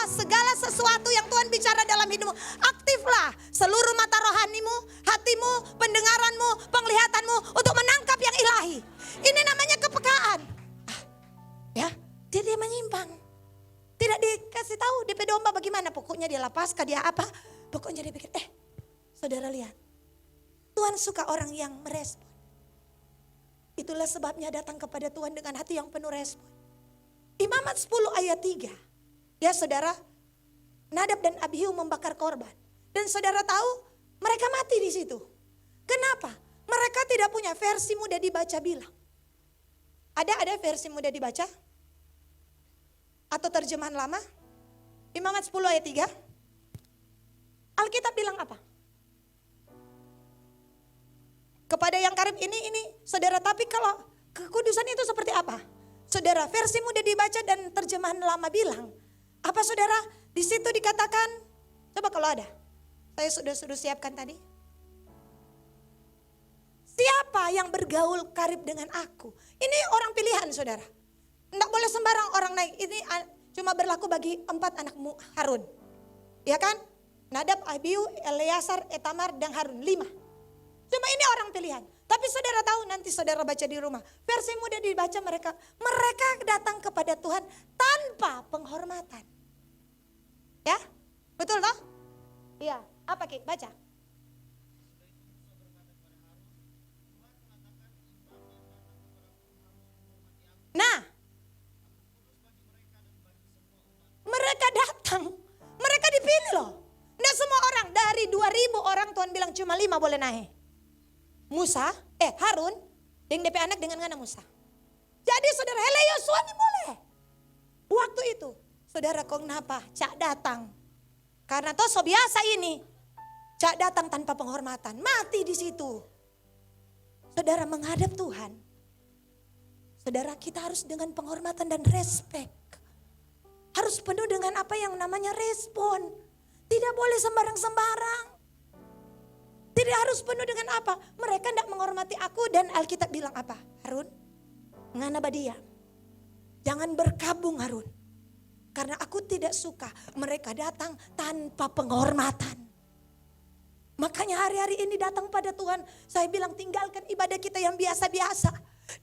segala sesuatu yang Tuhan bicara dalam hidupmu, aktiflah seluruh mata rohanimu, hatimu, pendengaranmu, penglihatanmu untuk menangkap yang ilahi. Ini namanya kepekaan. Ya, dia menyimpang. Tidak dikasih tahu DP domba bagaimana, pokoknya dia lapas, dia apa, pokoknya dia pikir, saudara lihat. Tuhan suka orang yang merespon. Itulah sebabnya datang kepada Tuhan dengan hati yang penuh respon. Imamat 10 ayat 3. Ya saudara, Nadab dan Abihu membakar korban. Dan saudara tahu mereka mati di situ. Kenapa? Mereka tidak punya versi mudah dibaca bilang. Ada versi mudah dibaca? Atau terjemahan lama? Imamat 10 ayat 3. Alkitab bilang apa? Kepada yang karib ini saudara, tapi kalau kekudusan itu seperti apa? Saudara, versi mudah dibaca dan terjemahan lama bilang, apa saudara? Di situ dikatakan, coba kalau ada, saya sudah siapkan tadi. Siapa yang bergaul karib dengan aku? Ini orang pilihan saudara. Tidak boleh sembarang orang naik. Ini cuma berlaku bagi 4 anakmu Harun. Ya kan? Nadab, Abihu, Eleazar, Etamar, dan Harun. 5. Cuma ini orang pilihan. Tapi saudara tahu nanti saudara baca di rumah. Versi mudah dibaca mereka datang kepada Tuhan tanpa penghormatan. Ya? Betul toh? Iya. Apa Ki? Baca. Nah. Mereka datang. Mereka dipilih loh. Nggak semua orang. Dari 2.000 orang Tuhan bilang cuma 5 boleh naik. Harun, yang DP anak dengan ngana Musa. Jadi saudara, hele Yosua ini boleh. Waktu itu, saudara kong napa, cak datang. Karena toh so biasa ini, cak datang tanpa penghormatan, mati di situ. Saudara menghadap Tuhan. Saudara kita harus dengan penghormatan dan respect. harus penuh dengan apa yang namanya respon. Tidak boleh sembarang-sembarang. Tidak harus penuh dengan apa? Mereka tidak menghormati aku dan Alkitab bilang apa? Harun, ngana badia. Jangan berkabung Harun. Karena aku tidak suka mereka datang tanpa penghormatan. Makanya hari-hari ini datang pada Tuhan. Saya bilang tinggalkan ibadah kita yang biasa-biasa.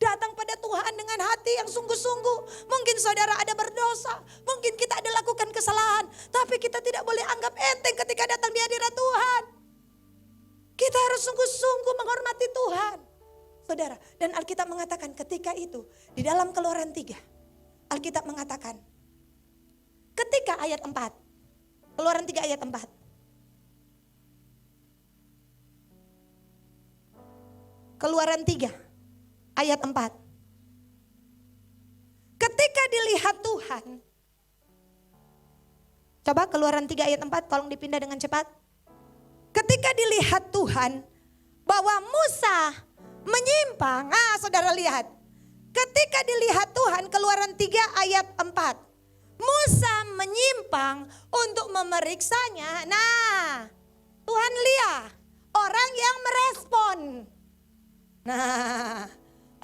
Datang pada Tuhan dengan hati yang sungguh-sungguh. Mungkin saudara ada berdosa. Mungkin kita ada lakukan kesalahan. Tapi kita tidak boleh anggap enteng ketika datang di hadirat Tuhan. Kita harus sungguh-sungguh menghormati Tuhan. Saudara, dan Alkitab mengatakan ketika itu. Di dalam Keluaran 3. Alkitab mengatakan. Ketika ayat 4. Keluaran 3 ayat 4. Keluaran 3 ayat 4. Ketika dilihat Tuhan. Coba Keluaran 3 ayat 4 tolong dipindah dengan cepat. Ketika dilihat Tuhan bahwa Musa menyimpang. Saudara lihat. Ketika dilihat Tuhan Keluaran 3 ayat 4. Musa menyimpang untuk memeriksanya. Nah, Tuhan lihat orang yang merespon. Nah,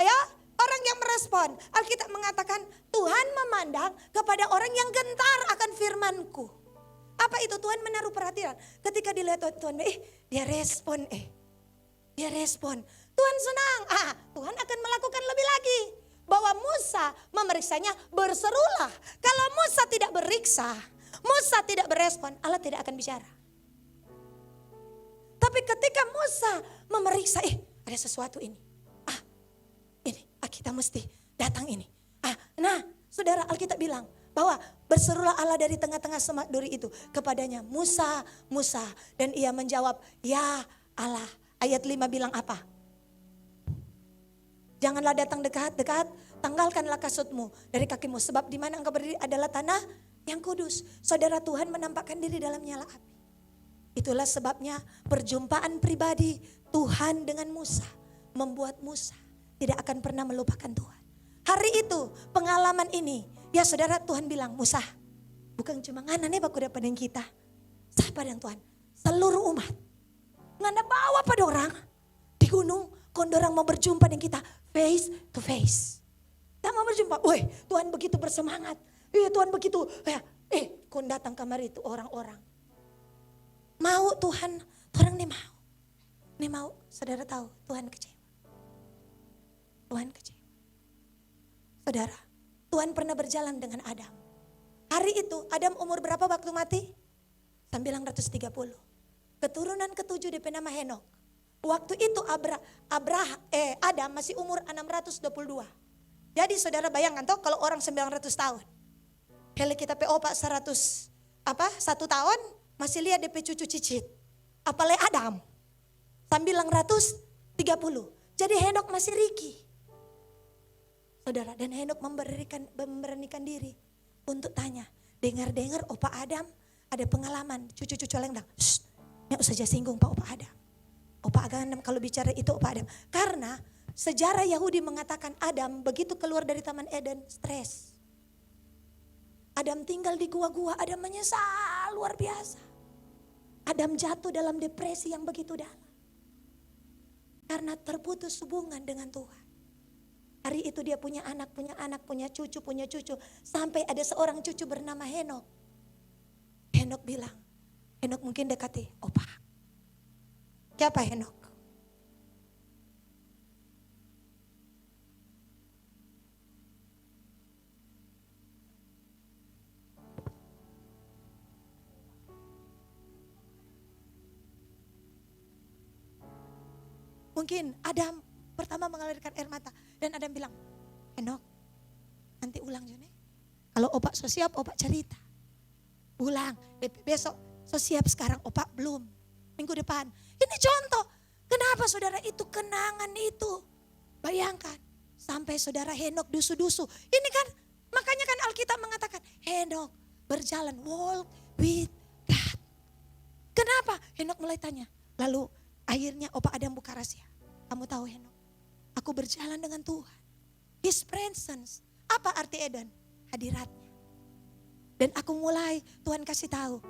ayo orang yang merespon. Alkitab mengatakan Tuhan memandang kepada orang yang gentar akan firman-Ku. Apa itu? Tuhan menaruh perhatian. Ketika dilihat Tuhan, dia respon, dia respon. Tuhan senang. Tuhan akan melakukan lebih lagi. Bahwa Musa memeriksanya, berserulah. Kalau Musa tidak beriksa, Musa tidak berespon, Allah tidak akan bicara. Tapi ketika Musa memeriksa, ada sesuatu ini. Ini kita mesti datang ini. Nah, saudara, Alkitab bilang bahwa berserulah Allah dari tengah-tengah semak duri itu kepadanya, Musa, Musa. Dan ia menjawab, ya Allah. Ayat 5 bilang apa? Janganlah datang dekat-dekat, tanggalkanlah kasutmu dari kakimu. Sebab di mana engkau berdiri adalah tanah yang kudus. Saudara, Tuhan menampakkan diri dalam nyala api. Itulah sebabnya perjumpaan pribadi Tuhan dengan Musa membuat Musa tidak akan pernah melupakan Tuhan. Hari itu pengalaman ini, ya saudara, Tuhan bilang, Musa, bukan cuma ngana nih baku dapat dengan kita. Siapa dan Tuhan? Seluruh umat. Ngana bawa pada orang di gunung, kondorang mau berjumpa dengan kita face to face. Tak mau berjumpa, Tuhan begitu bersemangat. Tuhan begitu, kon datang kamar itu orang-orang. Mau Tuhan, orang ini mau. Ini mau, saudara tahu, Tuhan kecewa. Tuhan kecewa. Saudara, Tuhan pernah berjalan dengan Adam. Hari itu Adam umur berapa waktu mati? 930. Keturunan ketujuh DP nama Henok. Waktu itu Adam masih umur 622. Jadi saudara bayangkan toh kalau orang 900 tahun. Kalau kita opak 100 1 tahun masih lihat DP cucu cicit. Apalagi Adam 930. Jadi Henok masih Riki. Saudara, dan Henok memberanikan diri untuk tanya. Dengar-dengar Opa Adam ada pengalaman. Cucu-cucu lengdang. Nggak usah saja singgung Pak Opa Adam. Opa Adam kalau bicara itu Opa Adam. Karena sejarah Yahudi mengatakan Adam begitu keluar dari Taman Eden stres. Adam tinggal di gua-gua. Adam menyesal luar biasa. Adam jatuh dalam depresi yang begitu dalam. Karena terputus hubungan dengan Tuhan. Hari itu dia punya anak, punya cucu. Sampai ada seorang cucu bernama Henok. Henok bilang, Henok mungkin dekati, Opa. Siapa Henok? Mungkin Adam pertama mengalirkan air mata. Dan Adam bilang, Henok, nanti ulang Jone. Kalau opak so siap, opak cerita. Ulang, besok so siap, sekarang opak belum. Minggu depan. Ini contoh, kenapa saudara itu kenangan itu. Bayangkan, sampai saudara Henok dusu-dusu. Ini kan, makanya kan Alkitab mengatakan, Henok berjalan, walk with God. Kenapa? Henok mulai tanya. Lalu akhirnya opak Adam buka rahasia. Kamu tahu Henok? Aku berjalan dengan Tuhan. His presence. Apa arti Eden? Hadiratnya. Dan aku mulai, Tuhan kasih tahu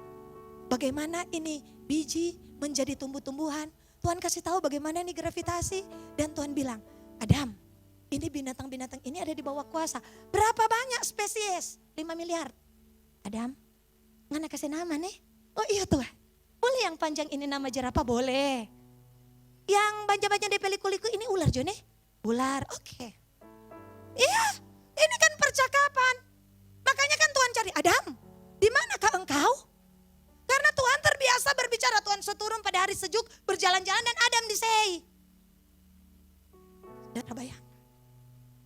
bagaimana ini biji menjadi tumbuh-tumbuhan. Tuhan kasih tahu bagaimana ini gravitasi. Dan Tuhan bilang, Adam, ini binatang-binatang ini ada di bawah kuasa. Berapa banyak spesies? 5 miliar. Adam, ngana kasih nama nih? Oh iya Tuhan, boleh yang panjang ini nama jerapah? Boleh. Yang banja-banja di peliku-liku ini ular jo nih? Ular, oke. Iya, ini kan percakapan. Makanya kan Tuhan cari, Adam, di manakah engkau? Karena Tuhan terbiasa berbicara, Tuhan seturun pada hari sejuk, berjalan-jalan dan Adam disei. Saudara bayang,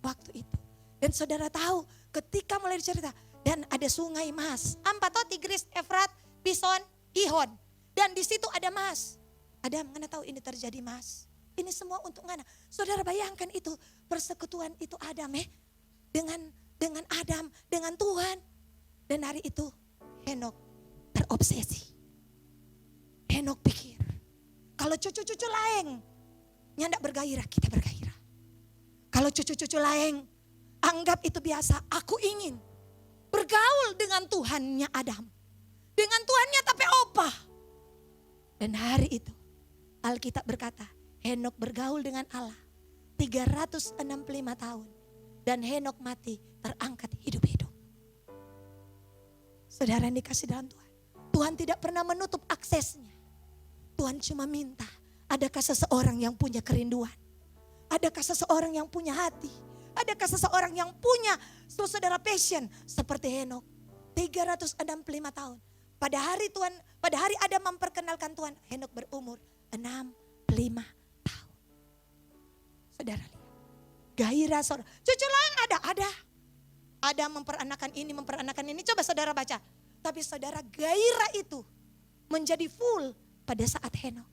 waktu itu. Dan saudara tahu, ketika mulai dicerita, dan ada sungai Mas, Ampato, Tigris, Efrat, Pison, Gihon. Dan di situ ada Mas. Adam, ngana tahu ini terjadi Mas. Ini semua untuk ngana. Saudara bayangkan itu, persekutuan itu Adam dengan Adam, dengan Tuhan. Dan hari itu Henok terobsesi. Henok pikir, kalau cucu-cucu lain nyandak bergairah, kita bergairah. Kalau cucu-cucu lain anggap itu biasa, aku ingin bergaul dengan Tuhannya Adam. Dengan Tuhannya tapi opa. Dan hari itu Alkitab berkata, Henok bergaul dengan Allah 365 tahun. Dan Henok mati terangkat hidup-hidup. Saudara yang dikasih dalam Tuhan. Tuhan tidak pernah menutup aksesnya. Tuhan cuma minta, adakah seseorang yang punya kerinduan? Adakah seseorang yang punya hati? Adakah seseorang yang punya saudara passion seperti Henok? 365 tahun. Pada hari Adam memperkenalkan Tuhan, Henok berumur 65 tahun. Saudara lihat. Gairah saudara. Cucu lain ada. Ada memperanakan ini. Coba saudara baca. Tapi saudara, gairah itu menjadi full pada saat Henok.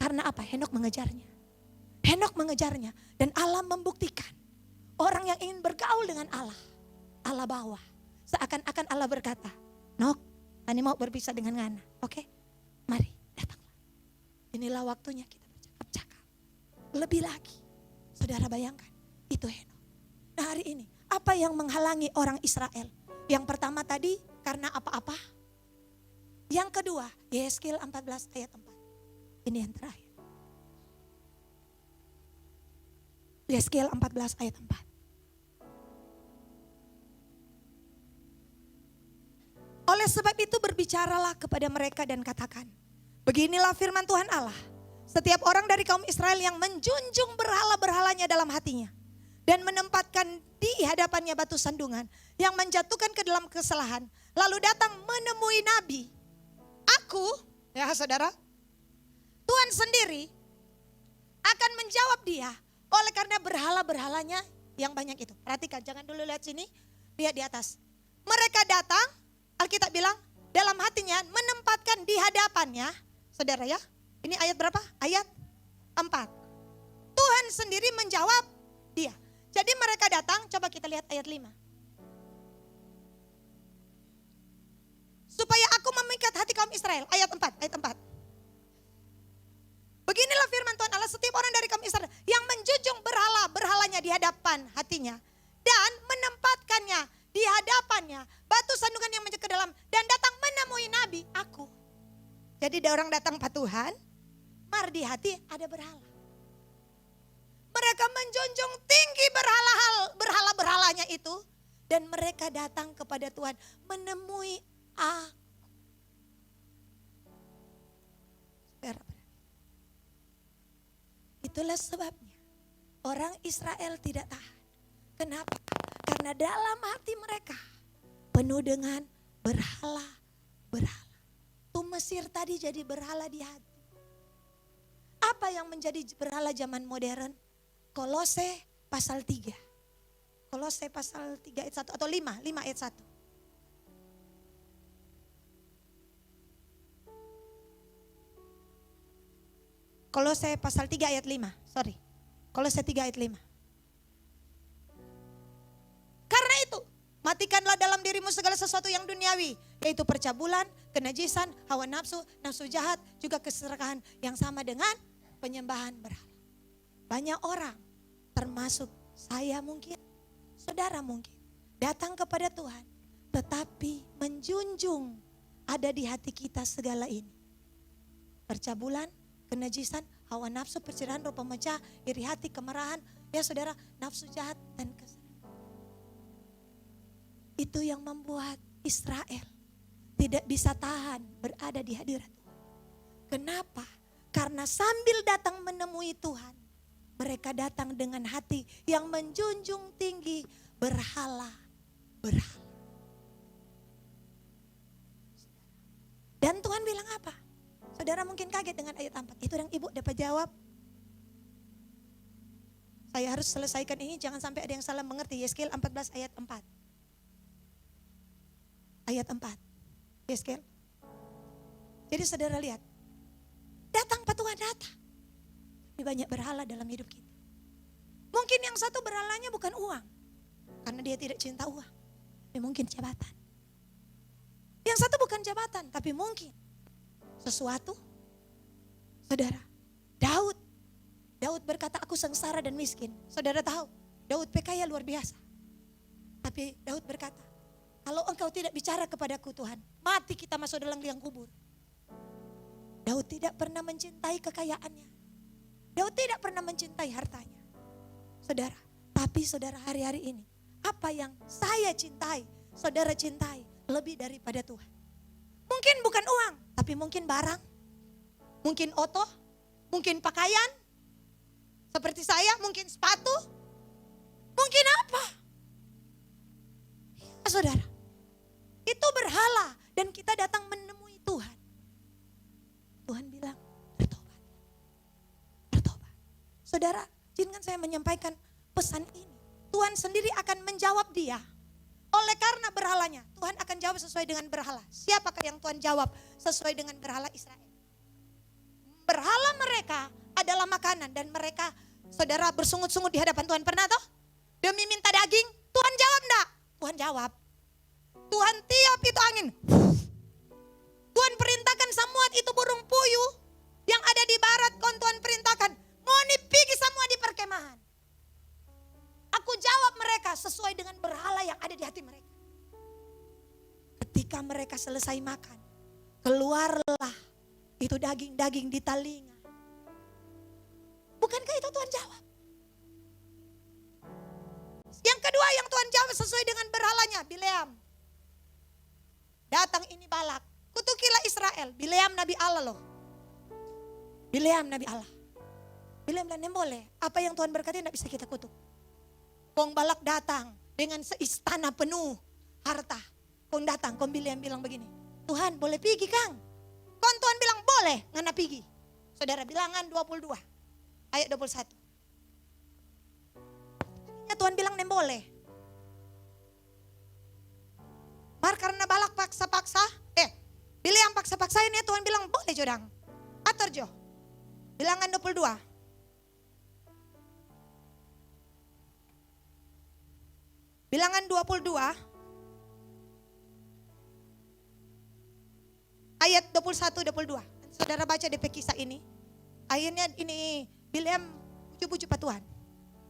Karena apa? Henok mengejarnya. Dan Allah membuktikan. Orang yang ingin bergaul dengan Allah bawa. Seakan-akan Allah berkata, Nok, Tani mau berpisah dengan Ngana. Oke? Mari, datanglah. Inilah waktunya kita bercakap-cakap. Lebih lagi, saudara bayangkan, itu Henok. Nah hari ini, apa yang menghalangi orang Israel? Yang pertama tadi, karena apa-apa. Yang kedua, Yeskil 14 ayat 4. Ini yang terakhir. Yeskil 14 ayat 4. Oleh sebab itu berbicaralah kepada mereka dan katakan, beginilah firman Tuhan Allah. Setiap orang dari kaum Israel yang menjunjung berhala-berhalanya dalam hatinya. Dan menempatkan di hadapannya batu sandungan yang menjatuhkan ke dalam kesalahan. Lalu datang menemui Nabi. Aku, ya saudara, Tuhan sendiri akan menjawab dia. Oleh karena berhala-berhalanya yang banyak itu. Perhatikan, jangan dulu lihat sini, lihat di atas. Mereka datang, Alkitab bilang, dalam hatinya menempatkan di hadapannya. Saudara ya, ini ayat berapa? Ayat 4. Tuhan sendiri menjawab dia. Jadi mereka datang, coba kita lihat ayat 5. Supaya aku memikat hati kaum Israel. Ayat 4. Beginilah firman Tuhan Allah, setiap orang dari kaum Israel yang menjunjung berhalanya di hadapan hatinya. Dan menempatkannya di hadapannya. Batu sandungan yang menjadi ke dalam. Dan datang menemui Nabi, aku. Jadi ada orang datang patuhan, di hati ada berhala. Mereka menjunjung tinggi berhala-berhalanya itu. Dan mereka datang kepada Tuhan menemui aku. Itulah sebabnya orang Israel tidak tahan. Kenapa? Karena dalam hati mereka penuh dengan berhala-berhala. Tuh Mesir tadi jadi berhala di hati. Apa yang menjadi berhala zaman modern? Kolose pasal 3. Kolose pasal 3 ayat 1 atau 5 ayat 1. Kolose pasal 3 ayat 5, Kolose 3 ayat 5. Karena itu, matikanlah dalam dirimu segala sesuatu yang duniawi, yaitu percabulan, kenajisan, hawa nafsu, nafsu jahat, juga keserakahan yang sama dengan penyembahan berhala. Banyak orang, termasuk saya mungkin, saudara mungkin, datang kepada Tuhan, Tetapi menjunjung ada di hati kita segala ini. Percabulan, kenajisan, hawa nafsu, perceraian, roh pemecah, iri hati, kemarahan, ya saudara, nafsu jahat dan kesenangan. Itu yang membuat Israel tidak bisa tahan berada di hadirat Tuhan. Kenapa? Karena sambil datang menemui Tuhan, mereka datang dengan hati yang menjunjung tinggi berhala. Dan Tuhan bilang apa? Saudara mungkin kaget dengan ayat 4. Itu yang ibu dapat jawab. Saya harus selesaikan ini, jangan sampai ada yang salah mengerti. Yeskel 14 ayat 4. Ayat 4. Yeskel. Jadi saudara lihat. Datang Tuhan datang. Tapi banyak berhala dalam hidup kita. Mungkin yang satu berhalanya bukan uang. Karena dia tidak cinta uang. Tapi mungkin jabatan. Yang satu bukan jabatan, tapi mungkin sesuatu. Saudara, Daud berkata, aku sengsara dan miskin. Saudara tahu, Daud PK luar biasa. Tapi Daud berkata, kalau engkau tidak bicara kepadaku Tuhan, mati kita masuk dalam liang kubur. Daud tidak pernah mencintai kekayaannya. Daud tidak pernah mencintai hartanya. Saudara, tapi saudara hari-hari ini, apa yang saya cintai, saudara cintai lebih daripada Tuhan. Mungkin bukan uang, tapi mungkin barang, mungkin oto, mungkin pakaian, seperti saya, mungkin sepatu, mungkin apa. Ya, saudara, itu berhala dan kita datang menemui Tuhan. Tuhan bilang, bertobat. Saudara, izinkan saya menyampaikan pesan ini. Tuhan sendiri akan menjawab dia. Oleh karena berhalanya, Tuhan akan jawab sesuai dengan berhala. Siapakah yang Tuhan jawab sesuai dengan berhala Israel? Berhala mereka adalah makanan dan mereka, saudara, bersungut-sungut di hadapan Tuhan. Pernah toh? Demi minta daging, Tuhan jawab enggak? Tuhan jawab. Tuhan tiup itu angin. Tuhan perintahkan semua itu burung puyuh yang ada di barat, Tuhan perintahkan, ngoni pergi semua di perkemahan. Aku jawab mereka sesuai dengan berhala yang ada di hati mereka. Ketika mereka selesai makan, keluarlah itu daging-daging di telinga. Bukankah itu Tuhan jawab? Yang kedua yang Tuhan jawab sesuai dengan berhalanya, Bileam. Datang ini Balak, kutukilah Israel. Bileam Nabi Allah loh. Bileam Nabi Allah. Bileam bilang, boleh. Apa yang Tuhan berkati tidak bisa kita kutuk. Kong Balak datang dengan seistana penuh harta. Kong datang, Kong Bileam bilang begini, Tuhan boleh pergi Kang? Kong Tuhan bilang boleh, ngana pergi. Saudara, Bilangan 22 ayat 21. Ya, Tuhan bilang boleh. Karena Balak paksa-paksa, Bileam paksa-paksain ya, Tuhan bilang boleh Jodang. Atur Jo. Bilangan 22. Bilangan 22 ayat 21-22. Saudara baca DP kisah ini. Akhirnya ini Bileam puju-puju Tuhan.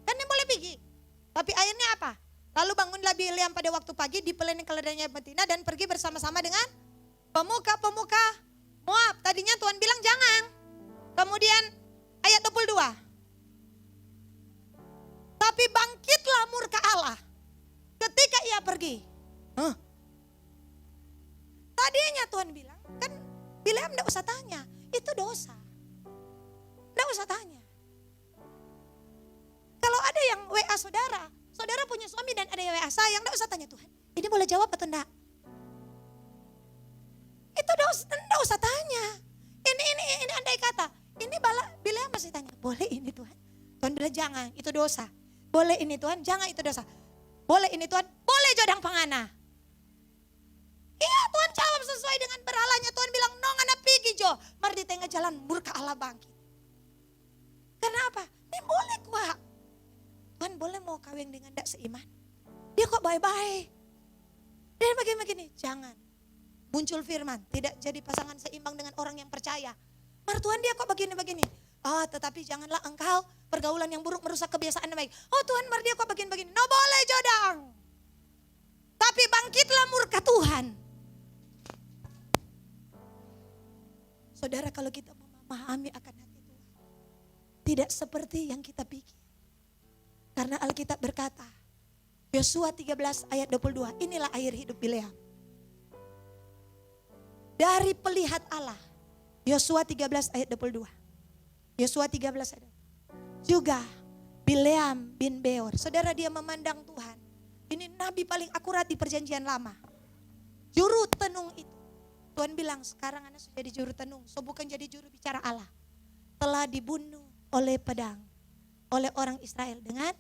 Kan dia boleh pergi. Tapi akhirnya apa? Lalu bangunlah Bileam pada waktu pagi di pelene keledainya betina dan pergi bersama-sama dengan pemuka-pemuka Moab. Tadinya Tuhan bilang jangan. Kemudian ayat 22. Tapi bangkitlah murka Allah ketika ia pergi. Tadinya Tuhan bilang, kan Bileam enggak usah tanya, itu dosa. Enggak usah tanya. Kalau ada yang WA saudara, saudara punya suami dan ada yang WA sayang, enggak usah tanya Tuhan. Ini boleh jawab atau enggak? Itu dosa, enggak usah tanya. Ini andai kata, ini Bileam masih tanya, boleh ini Tuhan? Tuhan bilang jangan, itu dosa. Boleh ini Tuhan, jangan itu dosa. Boleh ini Tuhan, boleh Jodang pangana. Iya, Tuhan jawab sesuai dengan berhalanya. Tuhan bilang, no ngana pergi Jo. Mari di tengah jalan murka Allah bangkit. Kenapa? Ini boleh kuah. Tuhan boleh mau kawin dengan tidak seiman. Dia kok baik-baik. Dan begini, jangan. Muncul firman, tidak jadi pasangan seimbang dengan orang yang percaya. Mar Tuhan dia kok begini-begini. Oh, tetapi janganlah engkau pergaulan yang buruk merusak kebiasaan yang baik. Oh Tuhan, mar dia kok begini-begini. No boleh Jodang. Tapi bangkitlah murka Tuhan. Saudara, kalau kita memahami akan hati Tuhan, tidak seperti yang kita pikir. Karena Alkitab berkata, Yosua 13 ayat 22, inilah air hidup Bileam. Dari pelihat Allah. Yosua 13 ayat 22. Yosua 13 ayat 22. Juga Bileam bin Beor. Saudara, dia memandang Tuhan. Ini nabi paling akurat di perjanjian lama. Juru tenung itu. Tuhan bilang, sekarang anak sudah jadi juru tenung. So bukan jadi juru bicara Allah. Telah dibunuh oleh pedang. Oleh orang Israel dengan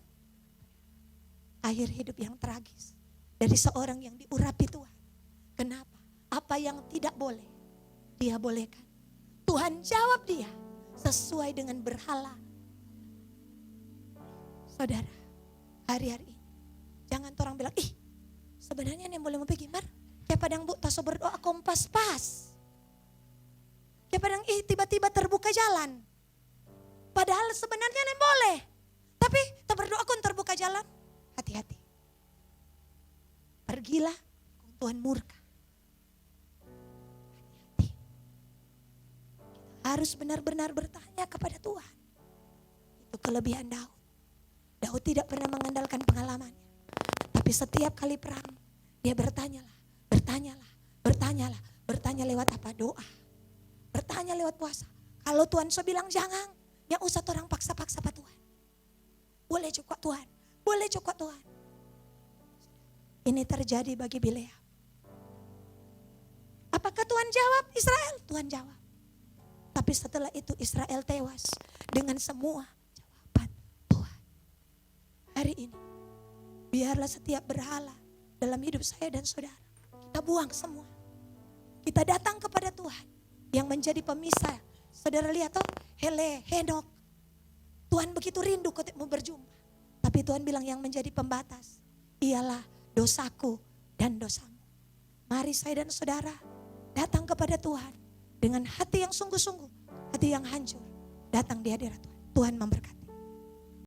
air hidup yang tragis. Dari seorang yang diurapi Tuhan. Kenapa? Apa yang tidak boleh, dia bolehkan. Tuhan jawab dia sesuai dengan berhala. Saudara, hari-hari ini jangan orang bilang, ih sebenarnya yang boleh mau pergi mar, kayak padang bu taso berdoa kompas pas. Kayak padang tiba-tiba terbuka jalan. Padahal sebenarnya yang boleh. Tapi tak berdoa kon terbuka jalan. Hati-hati. Pergilah, Tuhan murka. Hati-hati. Kita harus benar-benar bertanya kepada Tuhan. Itu kelebihan Daud. Daud tidak pernah mengandalkan pengalamannya. Tapi setiap kali perang, dia bertanya lewat apa? Doa. Bertanya lewat puasa. Kalau Tuhan so bilang jangan, ya usah orang paksa-paksa Pak Tuhan. Boleh juga Tuhan, boleh juga Tuhan. Ini terjadi bagi Bileam. Apakah Tuhan jawab Israel? Tuhan jawab. Tapi setelah itu Israel tewas dengan semua jawaban Tuhan. Hari ini, biarlah setiap berhala dalam hidup saya dan saudara, kita buang semua. Kita datang kepada Tuhan yang menjadi pemisah. Saudara lihat toh, Henok. Tuhan begitu rindu mau berjumpa. Tapi Tuhan bilang yang menjadi pembatas ialah dosaku dan dosamu. Mari saya dan saudara datang kepada Tuhan dengan hati yang sungguh-sungguh, hati yang hancur. Datang di hadirat Tuhan. Tuhan memberkati.